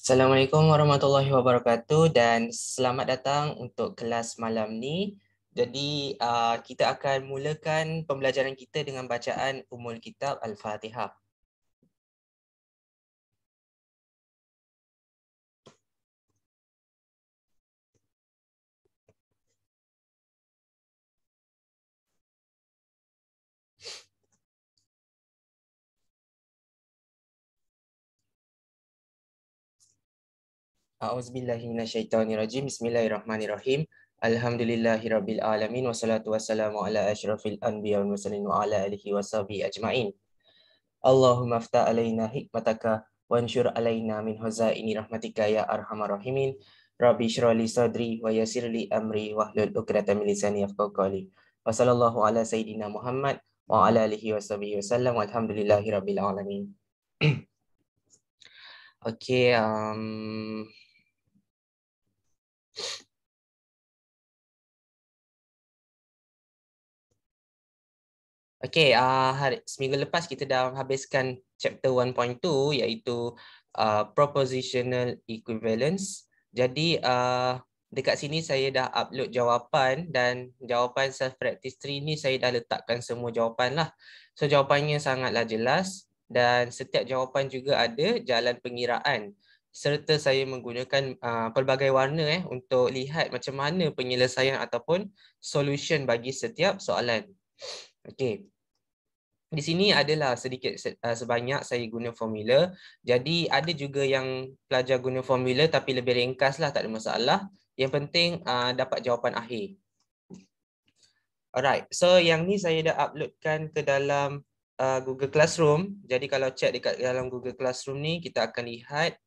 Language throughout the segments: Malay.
Assalamualaikum warahmatullahi wabarakatuh dan selamat datang untuk kelas malam ni. Jadi kita akan mulakan pembelajaran kita dengan bacaan Ummul Kitab Al-Fatihah. A'udzubillahi minasyaitonirrajim. Bismillahirrahmanirrahim. Alhamdulillahirabbil alamin wassalatu wassalamu ala asyrafil anbiya wal mursalin wa ala alihi washabihi ajmain. Allahumma aftah alaina hikmataka wansyur alaina min huzaini rahmatika ya arhamar rahimin. Rabbi shrah li sadri wa yassir li amri wahlul 'uqdatam min lisani yafqahu qawli. Wa sallallahu ala sayidina Muhammad wa ala alihi washabihi wasallam walhamdulillahi rabbil alamin. Okey, seminggu lepas kita dah habiskan chapter 1.2 iaitu propositional equivalence. Jadi dekat sini saya dah upload jawapan dan jawapan self practice 3 ni saya dah letakkan semua jawapan lah. So jawapannya sangatlah jelas dan setiap jawapan juga ada jalan pengiraan serta saya menggunakan pelbagai warna untuk lihat macam mana penyelesaian ataupun solution bagi setiap soalan. Okey. Di sini adalah sedikit sebanyak saya guna formula. Jadi ada juga yang pelajar guna formula tapi lebih ringkas lah, tak ada masalah. Yang penting dapat jawapan akhir. Alright, so yang ni saya dah uploadkan ke dalam Google Classroom. Jadi kalau check dekat dalam Google Classroom ni, kita akan lihat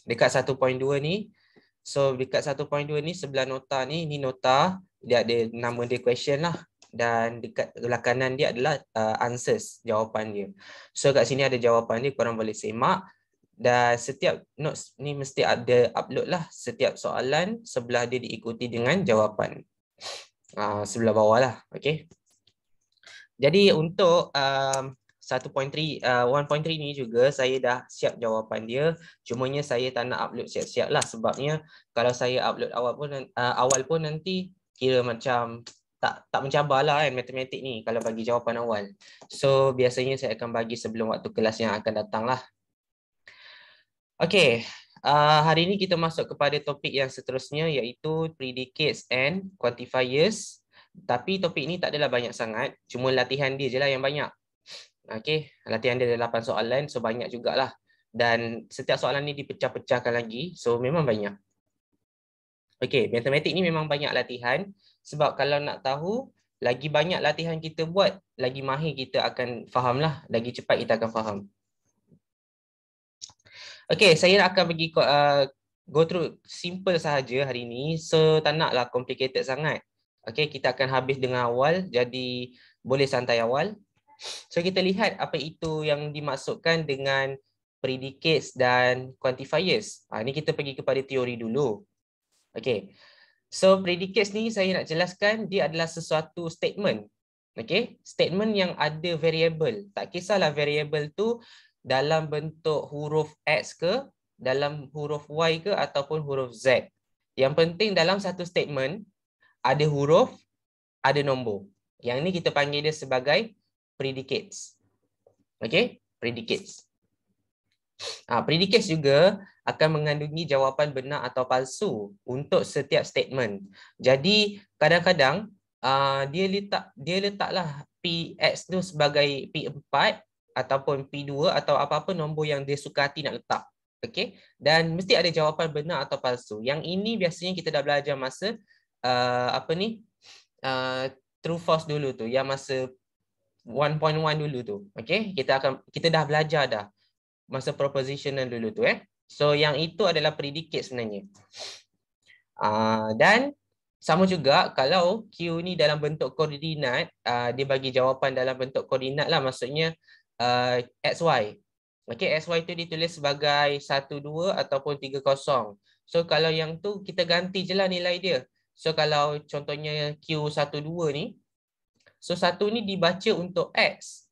dekat 1.2 ni. So dekat 1.2 ni sebelah nota ni nota, dia ada nama dia question lah. Dan dekat belah kanan dia adalah answers, jawapan dia. So kat sini ada jawapan dia, korang boleh semak. Dan setiap notes ni mesti ada upload lah. Setiap soalan sebelah dia diikuti dengan jawapan. Sebelah bawah lah. Okay. Jadi untuk 1.3 ni juga saya dah siap jawapan dia. Cumanya saya tak nak upload siap-siap lah. Sebabnya kalau saya upload awal pun nanti kira macam tak mencabar lah kan matematik ni kalau bagi jawapan awal. So biasanya saya akan bagi sebelum waktu kelas yang akan datang lah. Okay, hari ini kita masuk kepada topik yang seterusnya iaitu predicates and quantifiers. Tapi topik ni tak adalah banyak sangat, cuma latihan dia je lah yang banyak. Okay, latihan dia ada 8 soalan, so banyak jugalah. Dan setiap soalan ni dipecah-pecahkan lagi, so memang banyak. Okay, matematik ni memang banyak latihan. Sebab kalau nak tahu, lagi banyak latihan kita buat, lagi mahir kita akan faham lah. Lagi cepat kita akan faham. Okay, saya akan bagi go through simple sahaja hari ini. So, tak naklah complicated sangat. Okay, kita akan habis dengan awal. Jadi, boleh santai awal. So, kita lihat apa itu yang dimaksudkan dengan predicates dan quantifiers. Ini kita pergi kepada teori dulu. Okay. So predicates ni saya nak jelaskan dia adalah sesuatu statement. Okay, statement yang ada variable. Tak kisahlah variable tu dalam bentuk huruf X ke, dalam huruf Y ke ataupun huruf Z. Yang penting dalam satu statement ada huruf, ada nombor. Yang ni kita panggil dia sebagai predicates. Okay, predicates. Predicates juga akan mengandungi jawapan benar atau palsu untuk setiap statement. Jadi kadang-kadang dia letaklah Px tu sebagai P4 ataupun P2 atau apa-apa nombor yang dia suka hati nak letak. Okey, dan mesti ada jawapan benar atau palsu. Yang ini biasanya kita dah belajar masa true false dulu tu, yang masa 1.1 dulu tu. Okey, kita dah belajar dah masa propositional dulu tu So yang itu adalah predicate sebenarnya. Dan sama juga kalau Q ni dalam bentuk koordinat, dia bagi jawapan dalam bentuk koordinat lah, maksudnya XY. Okey, XY tu ditulis sebagai 1, 2 ataupun 3, 0. So kalau yang tu kita ganti je lah nilai dia. So kalau contohnya Q1, 2 ni, so 1 ni dibaca untuk X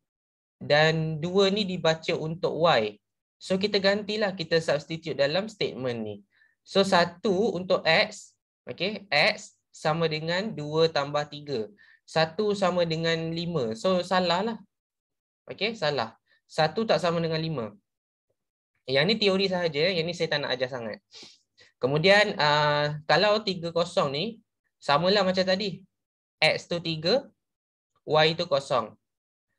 dan 2 ni dibaca untuk Y. So kita gantilah, kita substitute dalam statement ni. So 1 untuk X, okay, X sama dengan 2 tambah 3. 1 sama dengan 5. So salah lah. Okay, salah. 1 tak sama dengan 5. Yang ni teori sahaja, yang ni saya tak nak ajar sangat. Kemudian kalau 3 kosong ni, samalah macam tadi. X tu 3, Y tu kosong.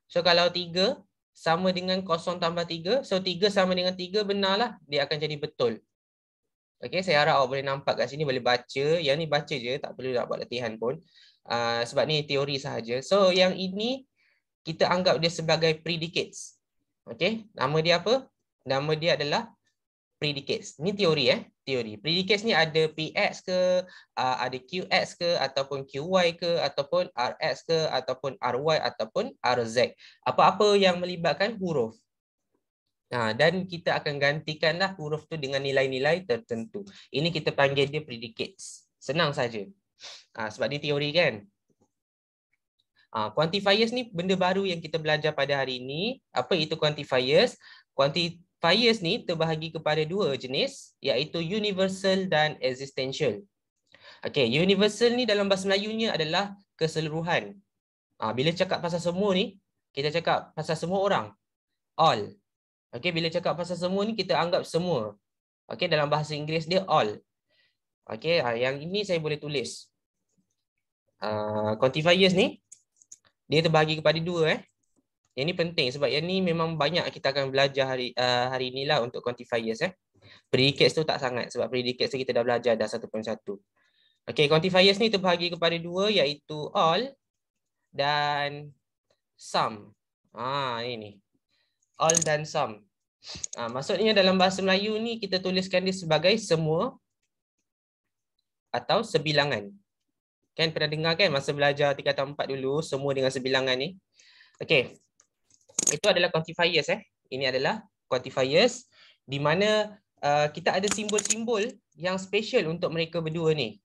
So kalau 3 sama dengan kosong tambah 3, so 3 sama dengan 3 benarlah, dia akan jadi betul. Okay, saya harap awak boleh nampak kat sini, boleh baca. Yang ni baca je, tak perlu nak buat latihan pun. Sebab ni teori sahaja. So yang ini kita anggap dia sebagai predicates. Okay, nama dia apa? Nama dia adalah predicates. Ni teori teori. Predicates ni ada PX ke, ada QX ke, ataupun QY ke, ataupun RX ke, ataupun RY, ataupun RZ. Apa-apa yang melibatkan huruf. Dan kita akan gantikanlah huruf tu dengan nilai-nilai tertentu. Ini kita panggil dia predicates. Senang saja. Sebab dia teori kan. Quantifiers ni benda baru yang kita belajar pada hari ini. Apa itu quantifiers? Quantifiers ni terbahagi kepada 2 jenis, iaitu universal dan existential. Okey, universal ni dalam bahasa Melayunya adalah keseluruhan. Bila cakap pasal semua ni, kita cakap pasal semua orang. All. Okey, bila cakap pasal semua ni, kita anggap semua. Okey, dalam bahasa Inggeris dia all. Okey, yang ini saya boleh tulis. Quantifiers ni, dia terbahagi kepada 2. Yang ni penting sebab yang ni memang banyak kita akan belajar hari ni lah untuk quantifiers. Predicates tu tak sangat sebab predicates tu kita dah belajar dah 1.1. Okey, quantifiers ni terbahagi kepada 2 iaitu all dan some. Ini. All dan some. Maksudnya dalam bahasa Melayu ni kita tuliskan dia sebagai semua atau sebilangan. Kan pernah dengar kan masa belajar tingkatan 4 dulu, semua dengan sebilangan ni. Okey. Itu adalah quantifiers. Ini adalah quantifiers di mana kita ada simbol-simbol yang special untuk mereka berdua ni.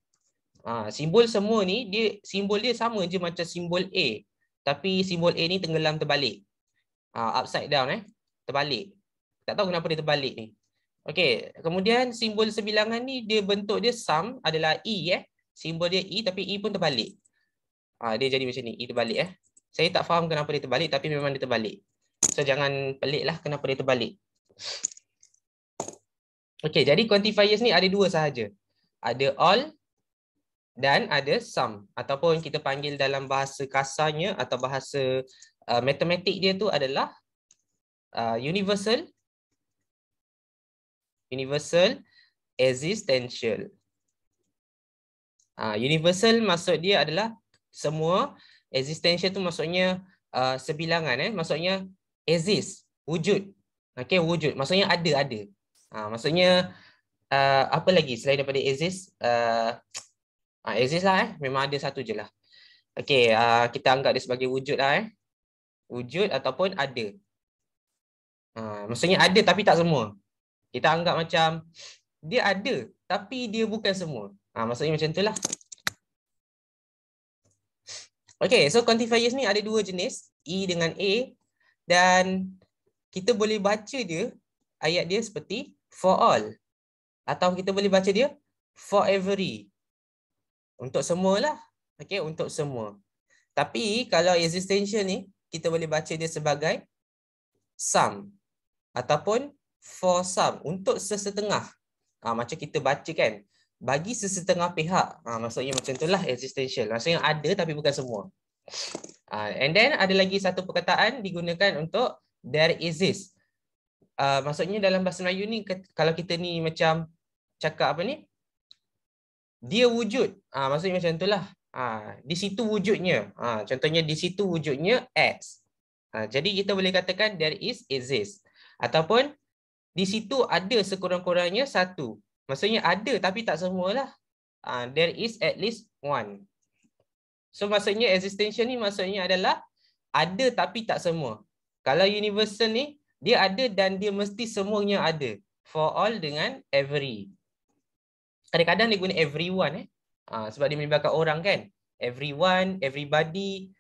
Simbol semua ni simbol dia sama je macam simbol A. Tapi simbol A ni tenggelam terbalik. Upside down terbalik. Tak tahu kenapa dia terbalik ni. Okey, kemudian simbol sebilangan ni dia bentuk dia sum adalah E Simbol dia E tapi E pun terbalik. Dia jadi macam ni, E terbalik Saya tak faham kenapa dia terbalik tapi memang dia terbalik. So jangan pelik lah kenapa dia terbalik. Okey, jadi quantifiers ni ada 2 sahaja. Ada all dan ada some, ataupun kita panggil dalam bahasa kasarnya atau bahasa matematik dia tu adalah universal, existential. Universal maksud dia adalah semua, existential tu maksudnya sebilangan maksudnya exist, wujud. Okey, wujud maksudnya ada. Maksudnya apa lagi selain daripada exist? Exist lah memang ada satu je lah. Okey, kita anggap dia sebagai wujud lah wujud ataupun ada. Maksudnya ada tapi tak semua. Kita anggap macam dia ada tapi dia bukan semua. Maksudnya macam itulah. Okey, so quantifiers ni ada 2 jenis, E dengan A, dan kita boleh baca dia ayat dia seperti for all, atau kita boleh baca dia for every. Untuk semualah. Okey, untuk semua. Tapi kalau existential ni kita boleh baca dia sebagai some ataupun for some, untuk sesetengah. Macam kita baca kan, bagi sesetengah pihak. Maksudnya macam itulah existential. Maksudnya ada tapi bukan semua. And then ada lagi satu perkataan digunakan untuk there exists. Maksudnya dalam bahasa Melayu ni kalau kita ni macam cakap apa ni? Dia wujud. Maksudnya macam itulah. Di situ wujudnya. Contohnya di situ wujudnya X. Jadi kita boleh katakan there is exist. Ataupun di situ ada sekurang-kurangnya satu. Maksudnya ada tapi tak semualah. There is at least one. So maksudnya existential ni maksudnya adalah ada tapi tak semua. Kalau universal ni dia ada dan dia mesti semuanya ada. For all dengan every. Kadang-kadang dia guna everyone sebab dia melibatkan orang kan. Everyone, everybody.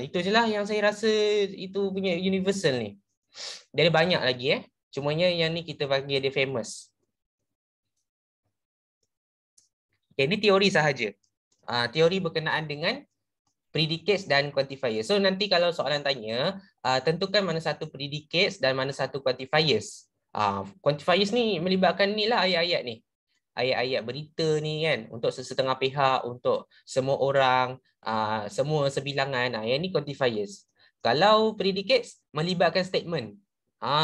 Itu je lah yang saya rasa itu punya universal ni. Dia banyak lagi Cumanya yang ni kita panggil dia famous. Okay, ini teori sahaja. Teori berkenaan dengan predicates dan quantifiers. So nanti kalau soalan tanya, tentukan mana satu predicates dan mana satu quantifiers. Quantifiers ni melibatkan ni lah ayat-ayat ni. Ayat-ayat berita ni kan, untuk sesetengah pihak, untuk semua orang, semua sebilangan. Yang ni quantifiers. Kalau predicates melibatkan statement.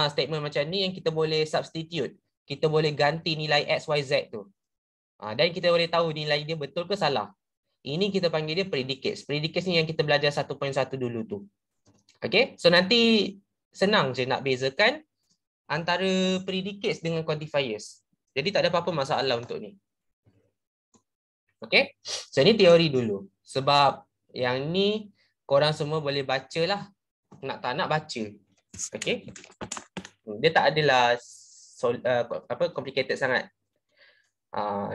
Statement macam ni yang kita boleh substitute. Kita boleh ganti nilai X, Y, Z tu. Dan kita boleh tahu nilai dia betul ke salah. Ini kita panggil dia predicates. Predicates ni yang kita belajar 1.1 dulu tu. Okay, so nanti senang je nak bezakan antara predicates dengan quantifiers. Jadi tak ada apa-apa masalah untuk ni. Okay, so ni teori dulu. Sebab yang ni korang semua boleh baca lah. Nak tak nak baca. Okay, dia tak adalah complicated sangat.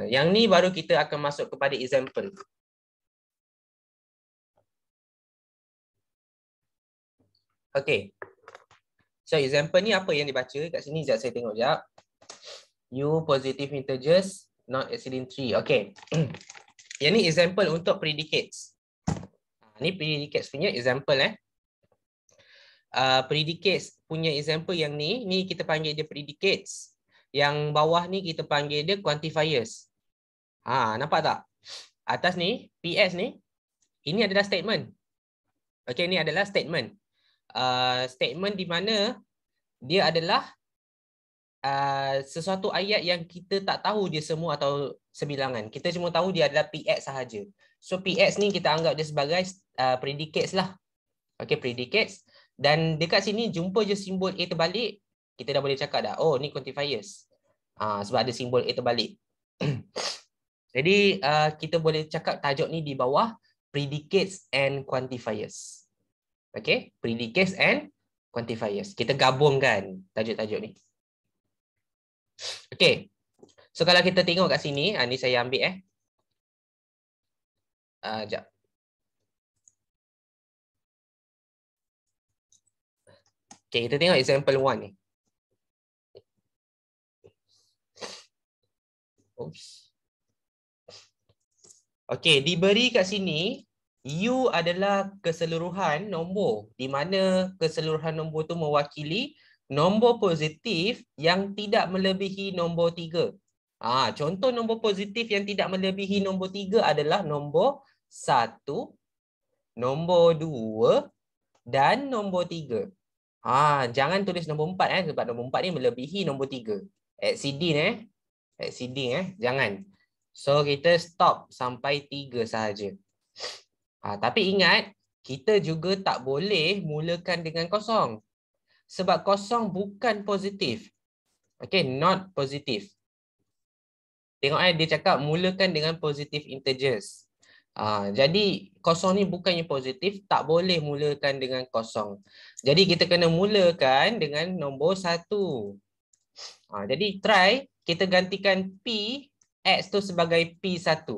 Yang ni baru kita akan masuk kepada example. Okay. So example ni apa yang dibaca kat sini? Sekejap saya tengok sekejap. U positive integers not exceeding 3. Okay. Yang ni example untuk predicates. Ni predicates punya example predicates punya example yang ni kita panggil dia predicates. Yang bawah ni kita panggil dia quantifiers. Nampak tak? Atas ni, PS ni, ini adalah statement. Okay, ini adalah statement. Statement di mana dia adalah sesuatu ayat yang kita tak tahu dia semua atau sebilangan. Kita cuma tahu dia adalah PX sahaja. So PX ni kita anggap dia sebagai predicates lah. Okay, predicates. Dan dekat sini jumpa je simbol A terbalik, kita dah boleh cakap dah, oh ni quantifiers. Sebab ada simbol A terbalik. Jadi kita boleh cakap tajuk ni di bawah predicates and quantifiers. Okay, predicates and quantifiers. Kita gabungkan tajuk-tajuk ni. Okay, so kalau kita tengok kat sini, ni saya ambil sekejap. Okay, kita tengok example 1 ni. Oops. Okay, diberi kat sini, U adalah keseluruhan nombor, di mana keseluruhan nombor tu mewakili nombor positif yang tidak melebihi nombor 3. Contoh nombor positif yang tidak melebihi nombor 3 adalah nombor 1, nombor 2 dan nombor 3. Jangan tulis nombor 4 sebab nombor 4 ni melebihi nombor 3. Exceeding exceeding jangan. So kita stop sampai 3 sahaja. Tapi ingat, kita juga tak boleh mulakan dengan kosong. Sebab kosong bukan positif. Okay, not positif. Tengok dia cakap mulakan dengan positive integers. Jadi kosong ni bukannya positif, tak boleh mulakan dengan kosong. Jadi kita kena mulakan dengan nombor 1. Jadi try kita gantikan P, X tu sebagai P1.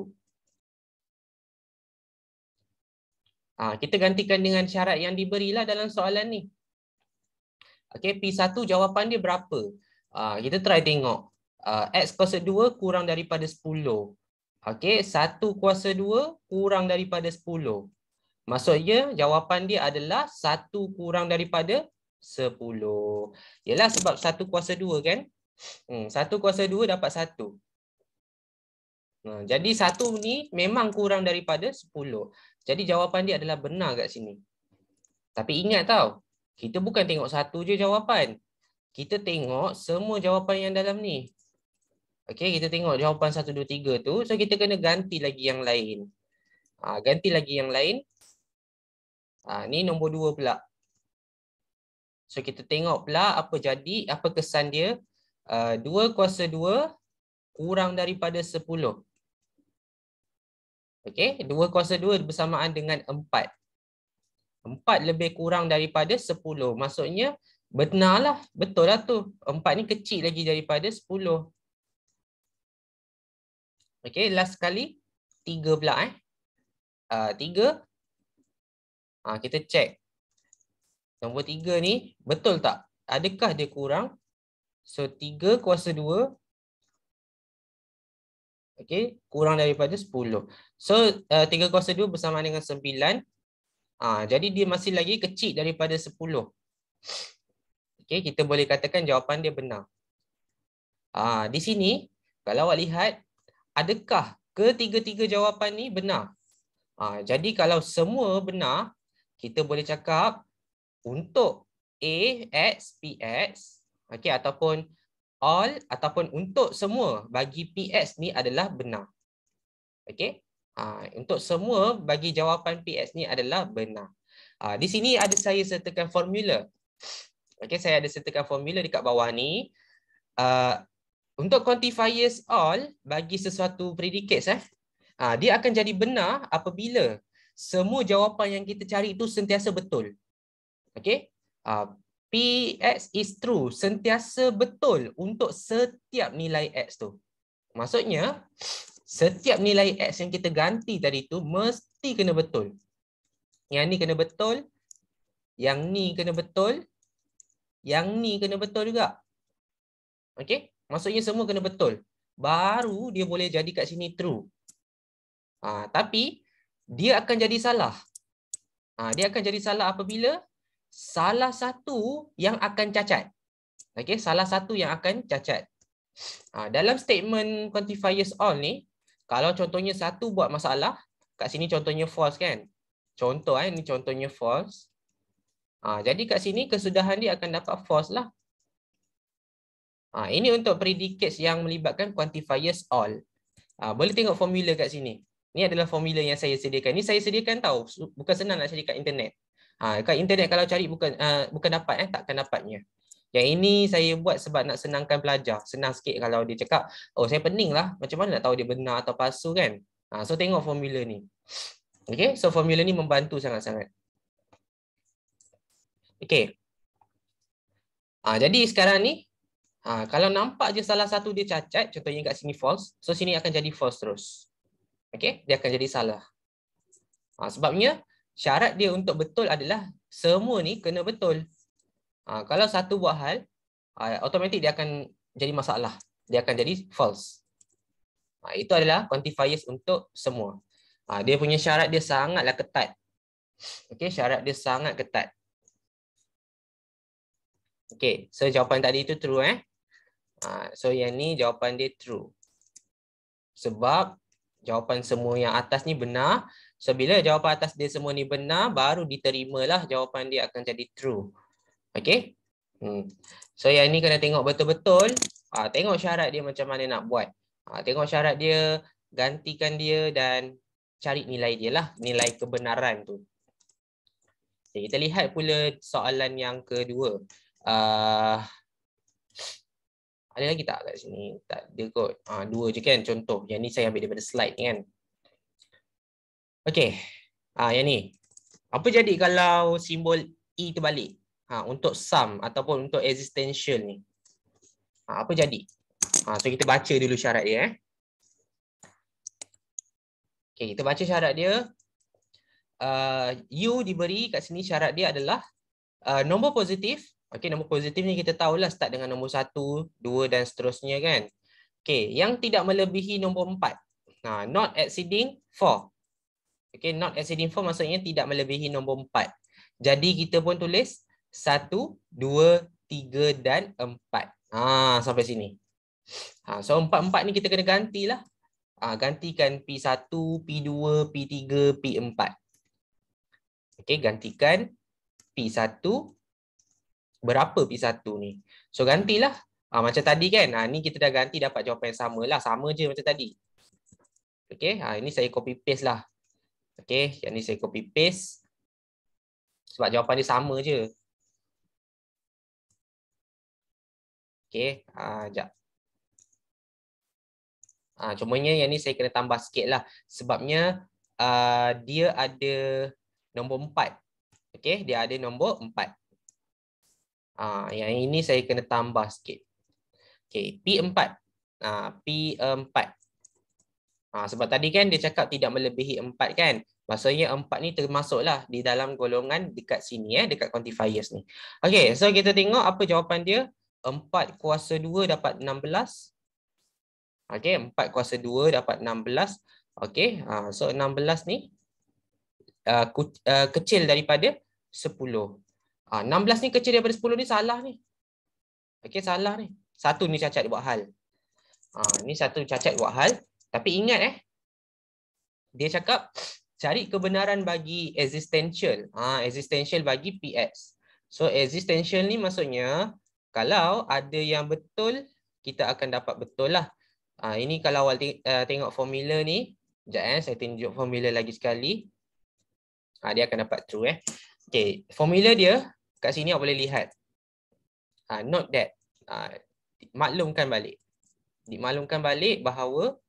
Kita gantikan dengan syarat yang diberilah dalam soalan ni. Okay, P1 jawapan dia berapa? Kita try tengok. X kuasa 2 kurang daripada 10. Okay, 1 kuasa 2 kurang daripada 10. Maksudnya jawapan dia adalah 1 kurang daripada 10. Yalah sebab 1 kuasa 2 kan? 1 kuasa 2 dapat 1. Jadi 1 ni memang kurang daripada 10. Jadi jawapan dia adalah benar kat sini. Tapi ingat tau, kita bukan tengok satu je jawapan. Kita tengok semua jawapan yang dalam ni. Okey, kita tengok jawapan 1, 2, 3 tu. So kita kena ganti lagi yang lain. Ganti lagi yang lain. Ni nombor 2 pula. So kita tengok pula apa jadi, apa kesan dia. 2 kuasa 2 kurang daripada 10. Okey, 2 kuasa 2 bersamaan dengan 4. 4 lebih kurang daripada 10. Maksudnya benarlah, betul lah tu. 4 ni kecil lagi daripada 10. Okey, last sekali 3 pula 3. Kita check. Nombor 3 ni betul tak? Adakah dia kurang So 3 kuasa 2, okay, kurang daripada 10. So 3 kuasa 2 bersama dengan 9. Jadi dia masih lagi kecil daripada 10. Okay, kita boleh katakan jawapan dia benar. Di sini, kalau awak lihat, adakah ketiga-tiga jawapan ni benar? Jadi kalau semua benar, kita boleh cakap untuk A, X, PX, okay, ataupun all, ataupun untuk semua bagi PX ni adalah benar. Okay. Untuk semua bagi jawapan PX ni adalah benar. Di sini ada saya sertakan formula. Okay, saya ada sertakan formula dekat bawah ni. Untuk quantifiers all bagi sesuatu predicates, dia akan jadi benar apabila semua jawapan yang kita cari itu sentiasa betul. Okay. PX is true, sentiasa betul untuk setiap nilai X tu. Maksudnya, setiap nilai X yang kita ganti tadi tu mesti kena betul. Yang ni kena betul, yang ni kena betul, yang ni kena betul juga. Okay. Maksudnya semua kena betul. Baru dia boleh jadi kat sini true. Tapi dia akan jadi salah. Dia akan jadi salah apabila salah satu yang akan cacat. Okay, salah satu yang akan cacat. Dalam statement quantifiers all ni, kalau contohnya satu buat masalah, kat sini contohnya false kan? Contoh ni contohnya false. Jadi kat sini kesudahan dia akan dapat false lah. Ini untuk predicates yang melibatkan quantifiers all. Boleh tengok formula kat sini. Ini adalah formula yang saya sediakan. Ini saya sediakan tahu. Bukan senang nak cari kat internet. Kat internet kalau cari bukan dapat, takkan dapatnya. Yang ini saya buat sebab nak senangkan pelajar. Senang sikit kalau dia cakap, oh saya pening lah. Macam mana nak tahu dia benar atau palsu kan? So tengok formula ni. Okay, so formula ni membantu sangat-sangat. Okay. Jadi sekarang ni, kalau nampak je salah satu dia cacat, contohnya kat sini false, so sini akan jadi false terus. Okay, dia akan jadi salah. Sebabnya syarat dia untuk betul adalah semua ni kena betul. Kalau satu buat hal, automatik dia akan jadi masalah. Dia akan jadi false. Itu adalah quantifiers untuk semua. Dia punya syarat dia sangatlah ketat. Okay, syarat dia sangat ketat. Okay, so jawapan tadi itu true so yang ni jawapan dia true. Sebab jawapan semua yang atas ni benar. So bila jawapan atas dia semua ni benar, baru diterimalah jawapan dia akan jadi true. Okay. So yang ni kena tengok betul-betul. Tengok syarat dia macam mana nak buat. Tengok syarat dia, gantikan dia dan cari nilai dia lah. Nilai kebenaran tu. Okay, kita lihat pula soalan yang kedua. Ada lagi tak kat sini? Tak ada kot. Dua je kan contoh. Yang ni saya ambil daripada slide ni kan. Okay. Yang ni. Apa jadi kalau simbol E terbalik? Untuk sum ataupun untuk existential ni. Apa jadi? So kita baca dulu syarat dia. Okay, kita baca syarat dia. U diberi kat sini syarat dia adalah nombor positif. Okay, nombor positif ni kita tahulah start dengan nombor 1, 2 dan seterusnya kan. Okay, yang tidak melebihi nombor 4. Not exceeding 4. Okay, not exceeding 4 maksudnya tidak melebihi nombor 4. Jadi kita pun tulis 1, 2, 3 dan 4. Sampai sini. So 4 ni kita kena gantilah. Gantikan P1, P2, P3, P4. Okay, gantikan P1. Berapa P1 ni? So gantilah. Macam tadi kan. Ni kita dah ganti dapat jawapan yang sama lah. Sama je macam tadi. Okay, ini saya copy paste lah. Okay, yang ni saya copy paste. Sebab jawapan dia sama je. Okay, sekejap. Cumanya yang ni saya kena tambah sikit lah. Sebabnya dia ada nombor 4. Okay, dia ada nombor 4. Yang ini saya kena tambah sikit. Okay, P4. P4. Sebab tadi kan dia cakap tidak melebihi 4 kan. Maksudnya 4 ni termasuklah di dalam golongan dekat sini dekat quantifiers ni. Okay, so kita tengok apa jawapan dia. 4 kuasa 2 dapat 16. Okey, 4 kuasa 2 dapat 16. Okey, so 16 ni kecil daripada 10. 16 ni kecil daripada 10 ni salah ni. Okey, salah ni. Satu ni cacat buat hal. Ni satu cacat buat hal. Tapi ingat dia cakap cari kebenaran bagi existential. Existential bagi PX. So existential ni maksudnya kalau ada yang betul, kita akan dapat betul lah. Ini kalau awal tengok formula ni. Sekejap saya tunjuk formula lagi sekali. Dia akan dapat true. Okay, formula dia kat sini awak boleh lihat. Note that. Maklumkan balik. Dimaklumkan balik bahawa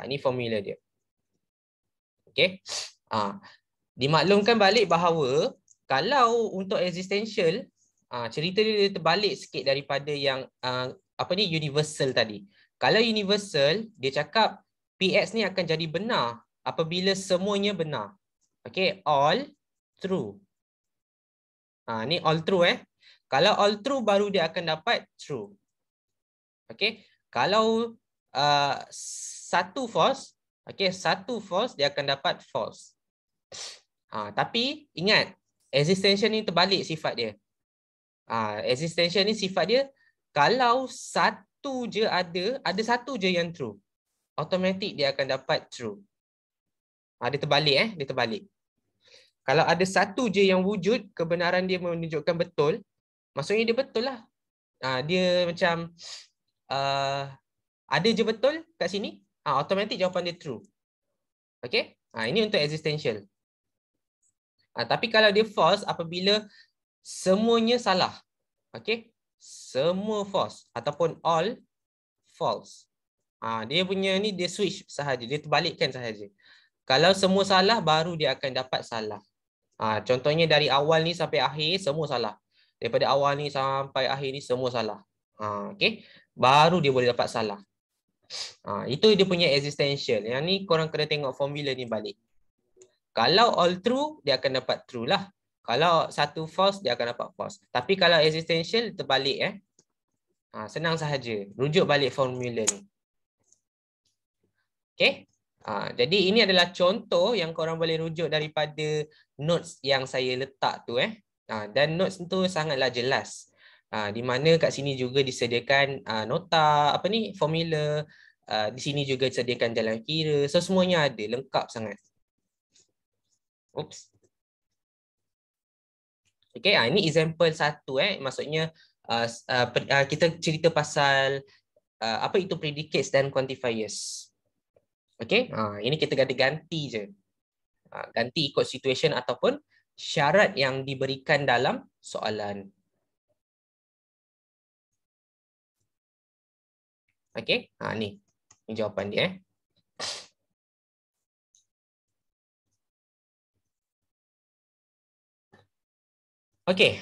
ini formula dia. Okay. Dimaklumkan balik bahawa kalau untuk existential, cerita dia terbalik sikit daripada yang universal tadi. Kalau universal, dia cakap PX ni akan jadi benar apabila semuanya benar. Okay, all true. Ni all true Kalau all true baru dia akan dapat true. Okay, kalau satu false, satu false dia akan dapat false. Tapi ingat, existential ni terbalik sifat dia. Existential ni sifat dia kalau satu je ada satu je yang true, automatik dia akan dapat true. Dia terbalik dia terbalik. Kalau ada satu je yang wujud, kebenaran dia menunjukkan betul, maksudnya dia betul lah. Dia macam ada je betul kat sini, automatik jawapan dia true. Okay? Ini untuk existential. Tapi kalau dia false, apabila semuanya salah. Okay? Semua false ataupun all false. Dia punya ni dia switch sahaja, dia terbalikkan sahaja. Kalau semua salah, baru dia akan dapat salah. Contohnya dari awal ni sampai akhir, semua salah. Daripada awal ni sampai akhir ni, semua salah. Okay? Baru dia boleh dapat salah. Itu dia punya existential. Yang ni korang kena tengok formula ni balik. Kalau all true, dia akan dapat true lah. Kalau satu false, dia akan dapat false. Tapi kalau existential, terbalik. Senang sahaja. Rujuk balik formula ni. Okay? Jadi ini adalah contoh yang korang boleh rujuk daripada notes yang saya letak tu. Dan notes tu sangatlah jelas. Di mana kat sini juga disediakan nota, formula. Di sini juga disediakan jalan kira. So semuanya ada, lengkap sangat. Oops. Okay, ini example satu. Maksudnya kita cerita pasal apa itu predicates dan quantifiers. Okay, ini kita ganti je. Ganti ikut situation ataupun syarat yang diberikan dalam soalan. Okay, ni jawapan dia. Okay,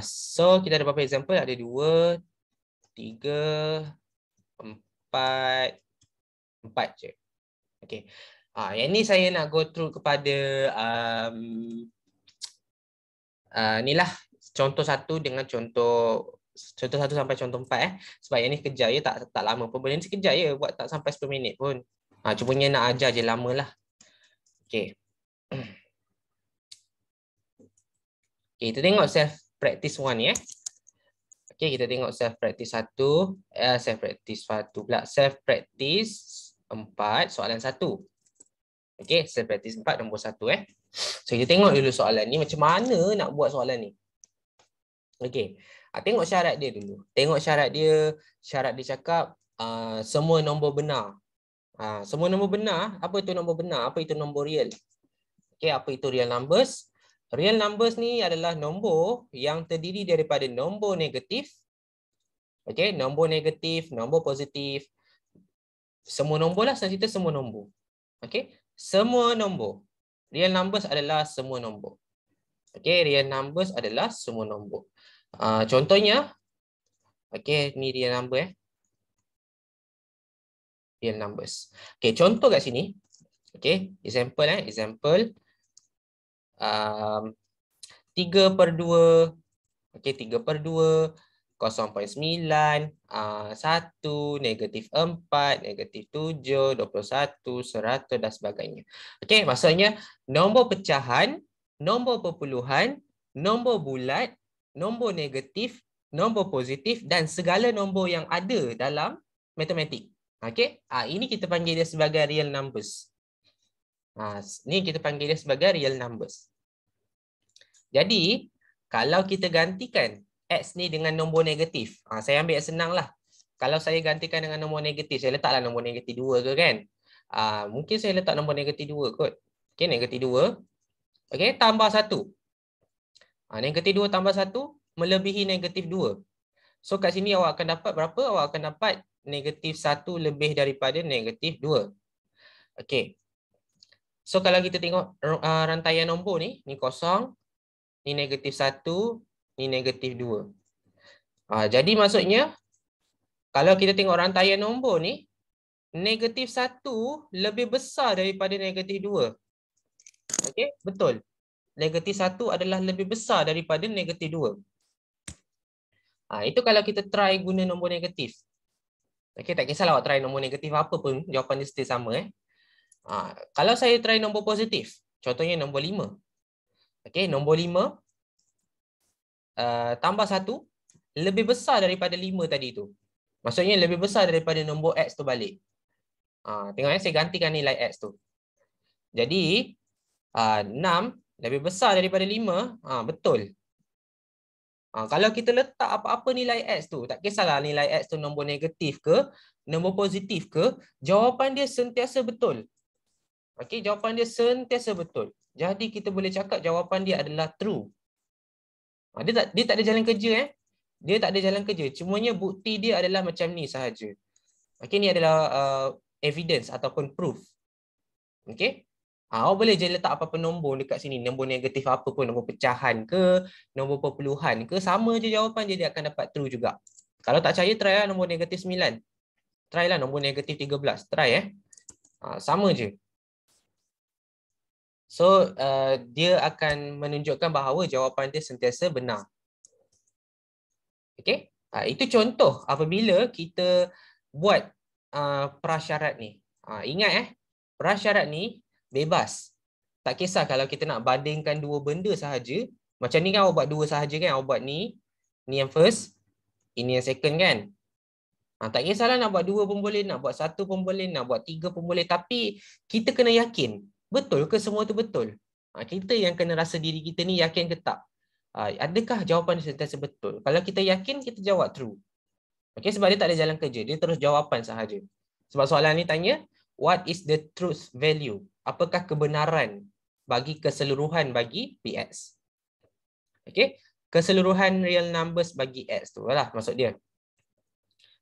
so kita ada berapa example? Ada 2, 3, 4 je. Okay, yang ni saya nak go through kepada inilah contoh 1 dengan contoh 1 sampai contoh 4 sebab yang ni sekejap je, tak lama pun. Benda ni sekejap je, buat tak sampai 10 minit pun. Cumanya nak ajar je lama lah. Okay. Okay, kita tengok self practice 1 ni. Okay, kita tengok self practice 1. Self practice 1 pula. Self practice 4 soalan 1. Okay, self practice 4 nombor 1 So kita tengok dulu soalan ni macam mana nak buat soalan ni. Okay, tengok syarat dia dulu. Tengok syarat dia. Syarat dia cakap semua nombor benar. Semua nombor benar. Apa itu nombor benar? Apa itu nombor real? Okay, apa itu real numbers? Real numbers ni adalah nombor yang terdiri daripada nombor negatif. Okay, nombor negatif, nombor positif. Semua nombor lah, saya cerita semua nombor. Okay, semua nombor. Real numbers adalah semua nombor. Okay, real numbers adalah semua nombor. Contohnya, okay, ni real number real numbers. Okay, contoh kat sini. Okay, example example. 3/2. Okay, 3/2. 0.9, 1, negatif 4, negatif 7, 21, 100 dan sebagainya. Okey, maksudnya nombor pecahan, nombor perpuluhan, nombor bulat, nombor negatif, nombor positif dan segala nombor yang ada dalam matematik. Okey, ini kita panggil dia sebagai real numbers. Ni kita panggil dia sebagai real numbers. Jadi, kalau kita gantikan X ni dengan nombor negatif, saya ambil yang senang lah. Kalau saya gantikan dengan nombor negatif, saya letaklah nombor negatif 2 ke kan? Mungkin saya letak nombor negatif 2 kot. Okay, negatif 2. Okay, tambah 1. Negatif 2 tambah 1 melebihi negatif 2. So, kat sini awak akan dapat berapa? Awak akan dapat negatif 1 lebih daripada negatif 2. Okay. So, kalau kita tengok rantaian nombor ni kosong, ni negatif 1, ni negatif 2. Jadi maksudnya, kalau kita tengok rantaian nombor ni, negatif 1 lebih besar daripada negatif 2. Okey, betul. Negatif 1 adalah lebih besar daripada negatif 2. Itu kalau kita try guna nombor negatif. Okey, tak kisahlah awak try nombor negatif apa pun, jawapan dia still sama. Kalau saya try nombor positif, contohnya nombor 5. Okey, nombor 5 tambah 1 lebih besar daripada 5 tadi tu. Maksudnya lebih besar daripada nombor X tu balik. Tengok saya gantikan nilai X tu. Jadi 6 lebih besar daripada 5. Betul. Kalau kita letak apa-apa nilai X tu, tak kisahlah nilai X tu nombor negatif ke, nombor positif ke, jawapan dia sentiasa betul. Okey, jawapan dia sentiasa betul. Jadi kita boleh cakap jawapan dia adalah true. Dia tak ada jalan kerja. Dia tak ada jalan kerja. Cumanya bukti dia adalah macam ni sahaja. Okey, ni adalah evidence ataupun proof. Okey. Awak boleh je letak apa-apa nombor dekat sini. Nombor negatif apa pun. Nombor pecahan ke, nombor perpuluhan ke. Sama je jawapan dia akan dapat true juga. Kalau tak percaya, try lah nombor negatif 9. Try lah nombor negatif 13. Try sama je. So, dia akan menunjukkan bahawa jawapan dia sentiasa benar. Okey, itu contoh apabila kita buat prasyarat ni. Ingat prasyarat ni bebas. Tak kisah kalau kita nak bandingkan dua benda sahaja. Macam ni kan awak buat dua sahaja kan. Awak buat ni yang first, ini yang second kan. Tak kisahlah nak buat dua pun boleh, nak buat satu pun boleh, nak buat tiga pun boleh. Tapi kita kena yakin, betul ke semua tu betul? Kita yang kena rasa diri kita ni yakin ke tak? Adakah jawapan dia sentiasa betul? Kalau kita yakin, kita jawab true. Okay, sebab dia tak ada jalan kerja. Dia terus jawapan sahaja. Sebab soalan ni tanya, what is the truth value? Apakah kebenaran bagi keseluruhan bagi Px? Okay, keseluruhan real numbers bagi X tu lah maksud dia.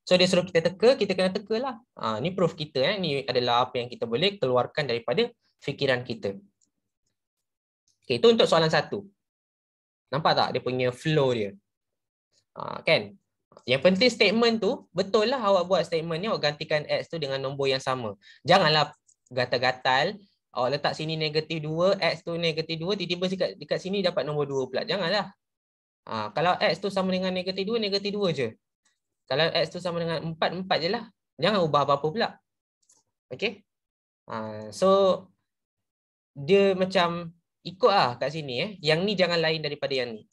So dia suruh kita teka, kita kena teka lah. Ni proof kita. Ni adalah apa yang kita boleh keluarkan daripada fikiran kita. Okay, itu untuk soalan 1. Nampak tak dia punya flow dia? Kan? Yang penting statement tu, betul lah awak buat statement ni, awak gantikan X tu dengan nombor yang sama. Janganlah gatal-gatal, awak letak sini negatif 2, X tu negatif 2, tiba-tiba dekat sini dapat nombor 2 pula. Janganlah. Kalau X tu sama dengan negatif 2, negatif 2 je. Kalau X tu sama dengan 4, 4 je lah. Jangan ubah apa-apa pula. Okay? So, dia macam ikut lah kat sini. Yang ni jangan lain daripada yang ni.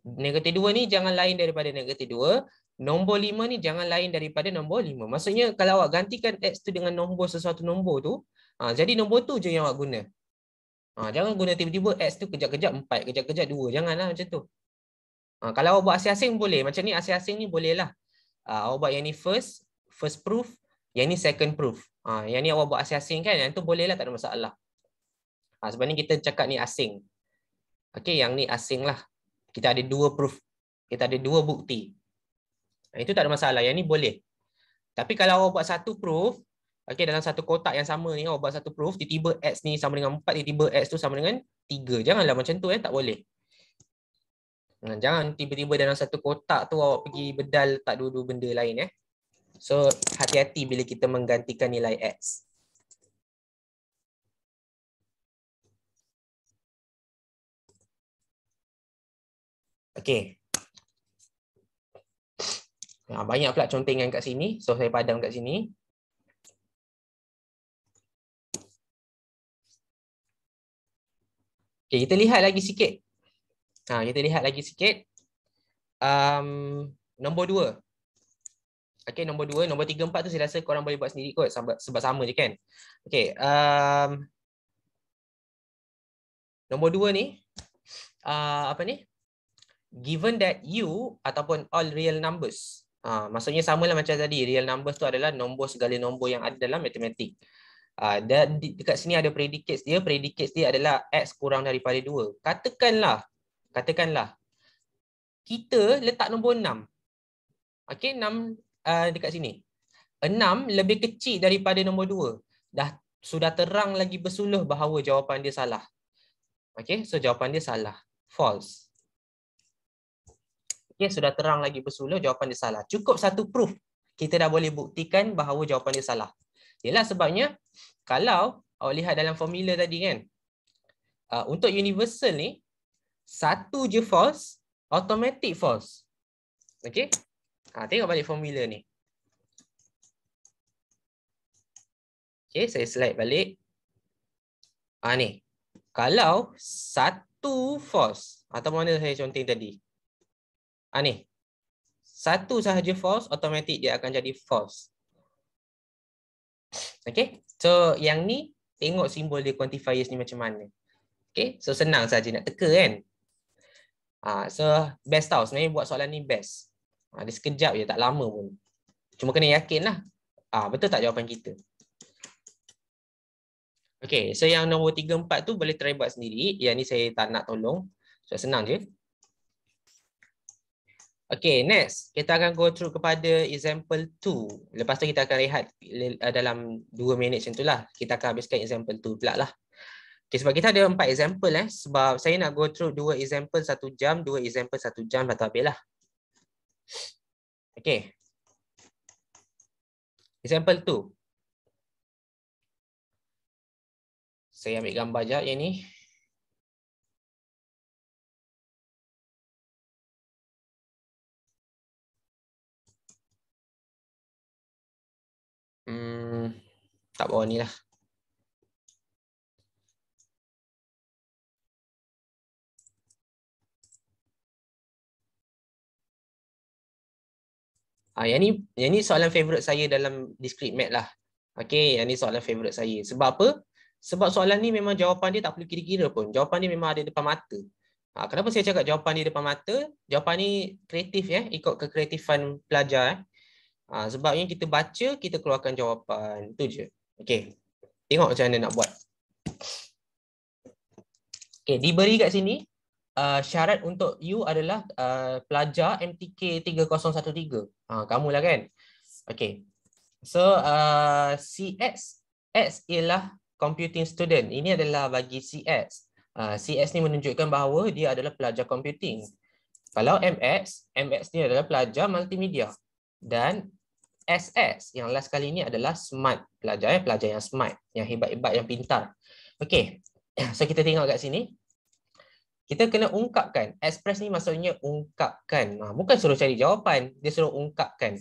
Negatif 2 ni jangan lain daripada negatif 2. Nombor 5 ni jangan lain daripada nombor 5. Maksudnya kalau awak gantikan X tu dengan nombor sesuatu nombor tu, jadi nombor tu je yang awak guna. Jangan guna tiba-tiba X tu kejap-kejap 4, kejap-kejap 2. Janganlah macam tu. Kalau awak buat asing-asing boleh. Macam ni asing-asing ni boleh lah. Awak buat yang ni first proof, yang ni second proof. Yang ni awak buat asing-asing kan, yang tu boleh lah, tak ada masalah. Sebab ni kita cakap ni asing. Okey, yang ni asing lah. Kita ada dua proof. Kita ada dua bukti. Itu tak ada masalah. Yang ni boleh. Tapi kalau awak buat satu proof, okey, dalam satu kotak yang sama ni, awak buat satu proof, tiba-tiba X ni sama dengan 4, tiba-tiba X tu sama dengan 3. Janganlah macam tu, tak boleh. Jangan tiba-tiba dalam satu kotak tu awak pergi bedal tak dua-dua benda lain. So, hati-hati bila kita menggantikan nilai X. Okey. Banyak pula contengan kat sini. So saya padam kat sini. Okay, kita lihat lagi sikit. Kita lihat lagi sikit. Nombor 2. Okay, nombor 2. Nombor 3, 4 tu saya rasa korang boleh buat sendiri kot. Sebab sama je kan. Okay. Nombor 2 ni. Apa ni? Given that U ataupun all real numbers. Maksudnya samalah macam tadi. Real numbers tu adalah nombor segala nombor yang ada dalam matematik. Dan dekat sini ada predicates dia. Predicates dia adalah X kurang daripada 2. Katakanlah kita letak nombor 6. Okay, 6 dekat sini. 6 lebih kecil daripada nombor 2. Sudah terang lagi bersuluh bahawa jawapan dia salah. Okay, so jawapan dia salah. False. Okay, sudah terang lagi bersuluh jawapan dia salah. Cukup satu proof. Kita dah boleh buktikan bahawa jawapan dia salah. Ialah sebabnya, kalau awak lihat dalam formula tadi kan, untuk universal ni, satu je false, automatic false. Okay? Tengok balik formula ni. Okay, saya slide balik. Ni. Kalau satu false, atau mana saya conteng tadi? Ni. Satu sahaja false, automatic dia akan jadi false. Okay, so yang ni tengok simbol dia quantifiers ni macam mana. Okay, so senang saja nak teka kan. So best tau, sebenarnya buat soalan ni best. Dia sekejap je, tak lama pun. Cuma kena yakin lah. Betul tak jawapan kita. Okay, so yang nombor 3, 4 tu boleh try buat sendiri. Yang ni saya tak nak tolong. So senang je. Okay, next. Kita akan go through kepada example 2. Lepas tu kita akan rehat dalam 2 minit macam tu lah. Kita akan habiskan example 2 pula lah. Okay, sebab kita ada 4 example sebab saya nak go through 2 example 1 jam, 2 example 1 jam, lepas tu habis lah. Okay. Example 2. Saya ambil gambar sekejap yang ni. Tak bawah ni lah. Yang ni soalan favourite saya dalam discrete math lah. Okay, yang ni soalan favourite saya. Sebab apa? Sebab soalan ni memang jawapan dia tak perlu kira-kira pun. Jawapan dia memang ada depan mata. Kenapa saya cakap jawapan dia depan mata? Jawapan ni kreatif ikut kekreatifan pelajar. Sebabnya kita baca, kita keluarkan jawapan. Itu je. Okay. Tengok macam mana nak buat. Okay, diberi kat sini. Syarat untuk U adalah pelajar MTK 3013. Kamulah kan? Okay. So, CS. X ialah computing student. Ini adalah bagi CS. CS ni menunjukkan bahawa dia adalah pelajar computing. Kalau MX ni adalah pelajar multimedia. Dan SS yang last kali ni adalah smart. Pelajar yang smart. Yang hebat-hebat, yang pintar. Okay. So, kita tengok kat sini. Kita kena ungkapkan. Express ni maksudnya ungkapkan. Bukan suruh cari jawapan. Dia suruh ungkapkan.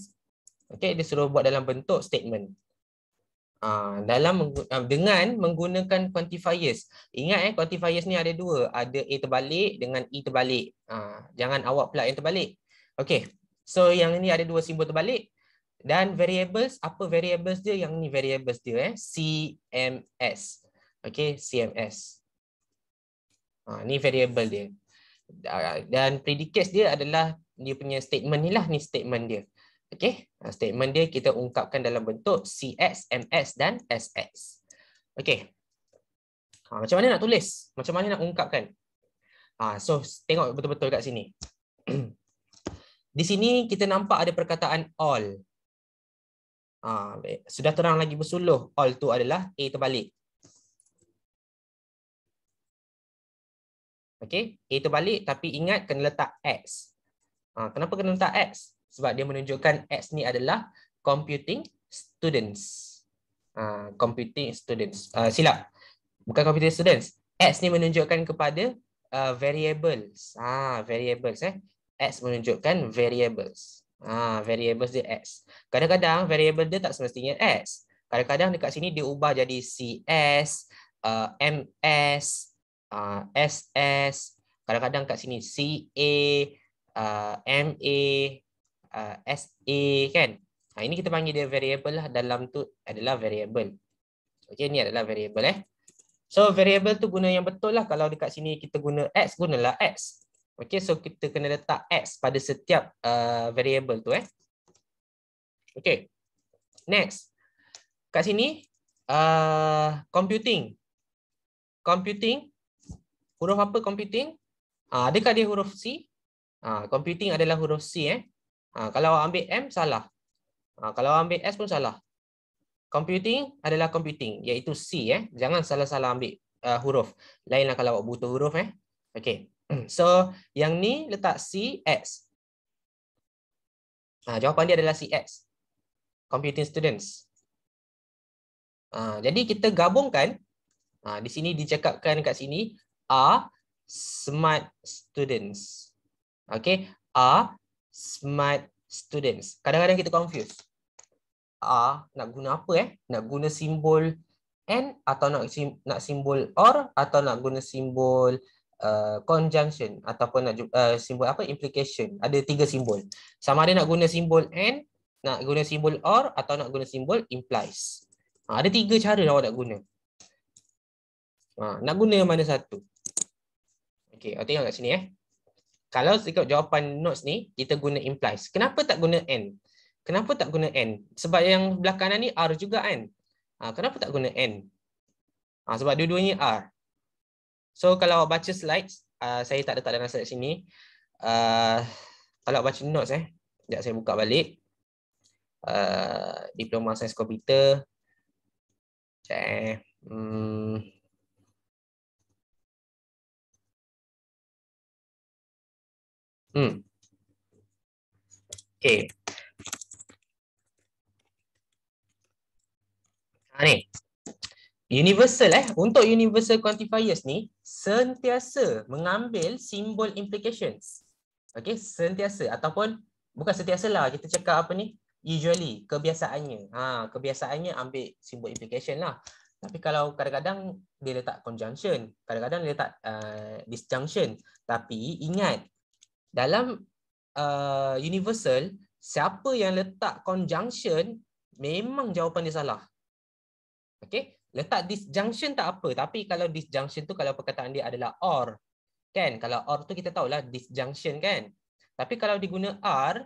Okay, dia suruh buat dalam bentuk statement. Dengan menggunakan quantifiers. Ingat quantifiers ni ada dua. Ada A terbalik dengan E terbalik. Jangan awak pula yang terbalik. Okay, so yang ni ada dua simbol terbalik. Dan variables, apa variables dia? Yang ni variables dia. CMS. Okay, CMS. Ni variable dia. Dan predicates dia adalah dia punya statement ni lah. Ni statement dia. Okay. Statement dia kita ungkapkan dalam bentuk CX, MS dan SX. Okay. Macam mana nak tulis? Macam mana nak ungkapkan? So tengok betul-betul kat sini. Di sini kita nampak ada perkataan all. Sudah terang lagi bersuluh. All tu adalah A terbalik. Okay, A terbalik tapi ingat kena letak X. Kenapa kena letak X? Sebab dia menunjukkan X ni adalah computing students. Computing students. Silap. Bukan computing students. X ni menunjukkan kepada variables. Variables. X menunjukkan variables. Variables dia X. Kadang-kadang variable dia tak semestinya X. Kadang-kadang dekat sini dia ubah jadi CS, MS, SS. Kadang-kadang kat sini CA, MA, SA kan. Ini kita panggil dia variable lah. Dalam tu adalah variable. Okey, ni adalah variable So variable tu guna yang betul lah. Kalau dekat sini kita guna X, gunalah X. Okey, so kita kena letak X pada setiap variable tu Okey. Next. Kat sini computing. Computing. Huruf apa computing? Adakah dia huruf C? Computing adalah huruf C Kalau ambil M salah. Kalau ambil S pun salah. Computing adalah computing iaitu C Jangan salah-salah ambil huruf. Lainlah kalau awak butuh huruf Okey. So yang ni letak C X. Jawapan dia adalah CX. Computing students. Jadi kita gabungkan. Di sini dicakapkan kat sini are smart students. Okay, are smart students. Kadang-kadang kita confuse. Nak guna apa Nak guna simbol and atau nak simbol or atau nak guna simbol conjunction ataupun nak simbol apa implication. Ada 3 simbol. Sama ada nak guna simbol and, nak guna simbol or atau nak guna simbol implies. Ada 3 cara awak nak guna. Nak guna mana satu? Okey, awak tengok kat sini Kalau ikut jawapan notes ni, kita guna implies. Kenapa tak guna and? Kenapa tak guna and? Sebab yang belah kanan ni are juga kan? Kenapa tak guna and? Sebab dua-duanya are. So kalau awak baca slides, saya tak letak dalam slide sini. Kalau awak baca notes sekejap saya buka balik. Diploma Sains Komputer. Okay. Ni. Universal untuk universal quantifiers ni sentiasa mengambil simbol implications. Okey, sentiasa ataupun bukan sentiasa lah, kita cakap apa ni? Usually, kebiasaannya. Kebiasaannya ambil simbol implication lah. Tapi kalau kadang-kadang dia letak conjunction, kadang-kadang dia letak disjunction. Tapi ingat, dalam universal, siapa yang letak conjunction memang jawapan dia salah. Okey, letak disjunction tak apa, tapi kalau disjunction tu kalau perkataan dia adalah or, kan? Kalau or tu kita tahulah disjunction kan. Tapi kalau diguna R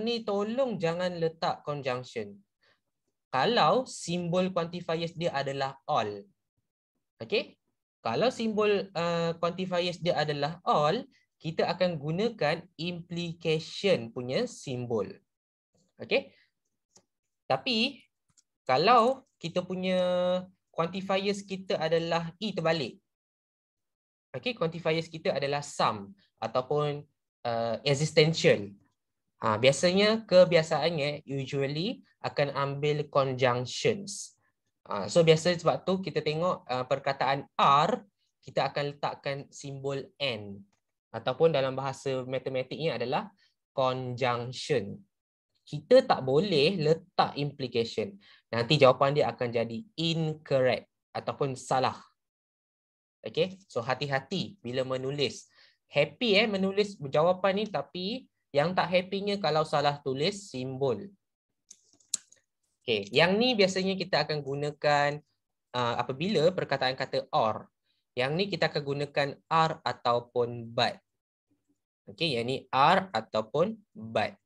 ni tolong jangan letak conjunction. Kalau simbol quantifiers dia adalah all. Okey? Kalau simbol quantifiers dia adalah all, kita akan gunakan implication punya simbol. Okey? Tapi kalau kita punya quantifiers kita adalah E terbalik. Okey, quantifiers kita adalah sum ataupun existential. Biasanya kebiasaannya usually akan ambil conjunctions. So biasa sebab tu kita tengok perkataan are, kita akan letakkan simbol and ataupun dalam bahasa matematiknya adalah conjunction. Kita tak boleh letak implication. Nanti jawapan dia akan jadi incorrect ataupun salah. Okay, so hati-hati bila menulis. Happy menulis jawapan ni, tapi yang tak happy-nya kalau salah tulis simbol. Okay, yang ni biasanya kita akan gunakan apabila perkataan kata or. Yang ni kita akan gunakan are ataupun but. Okay, yang ni are ataupun but.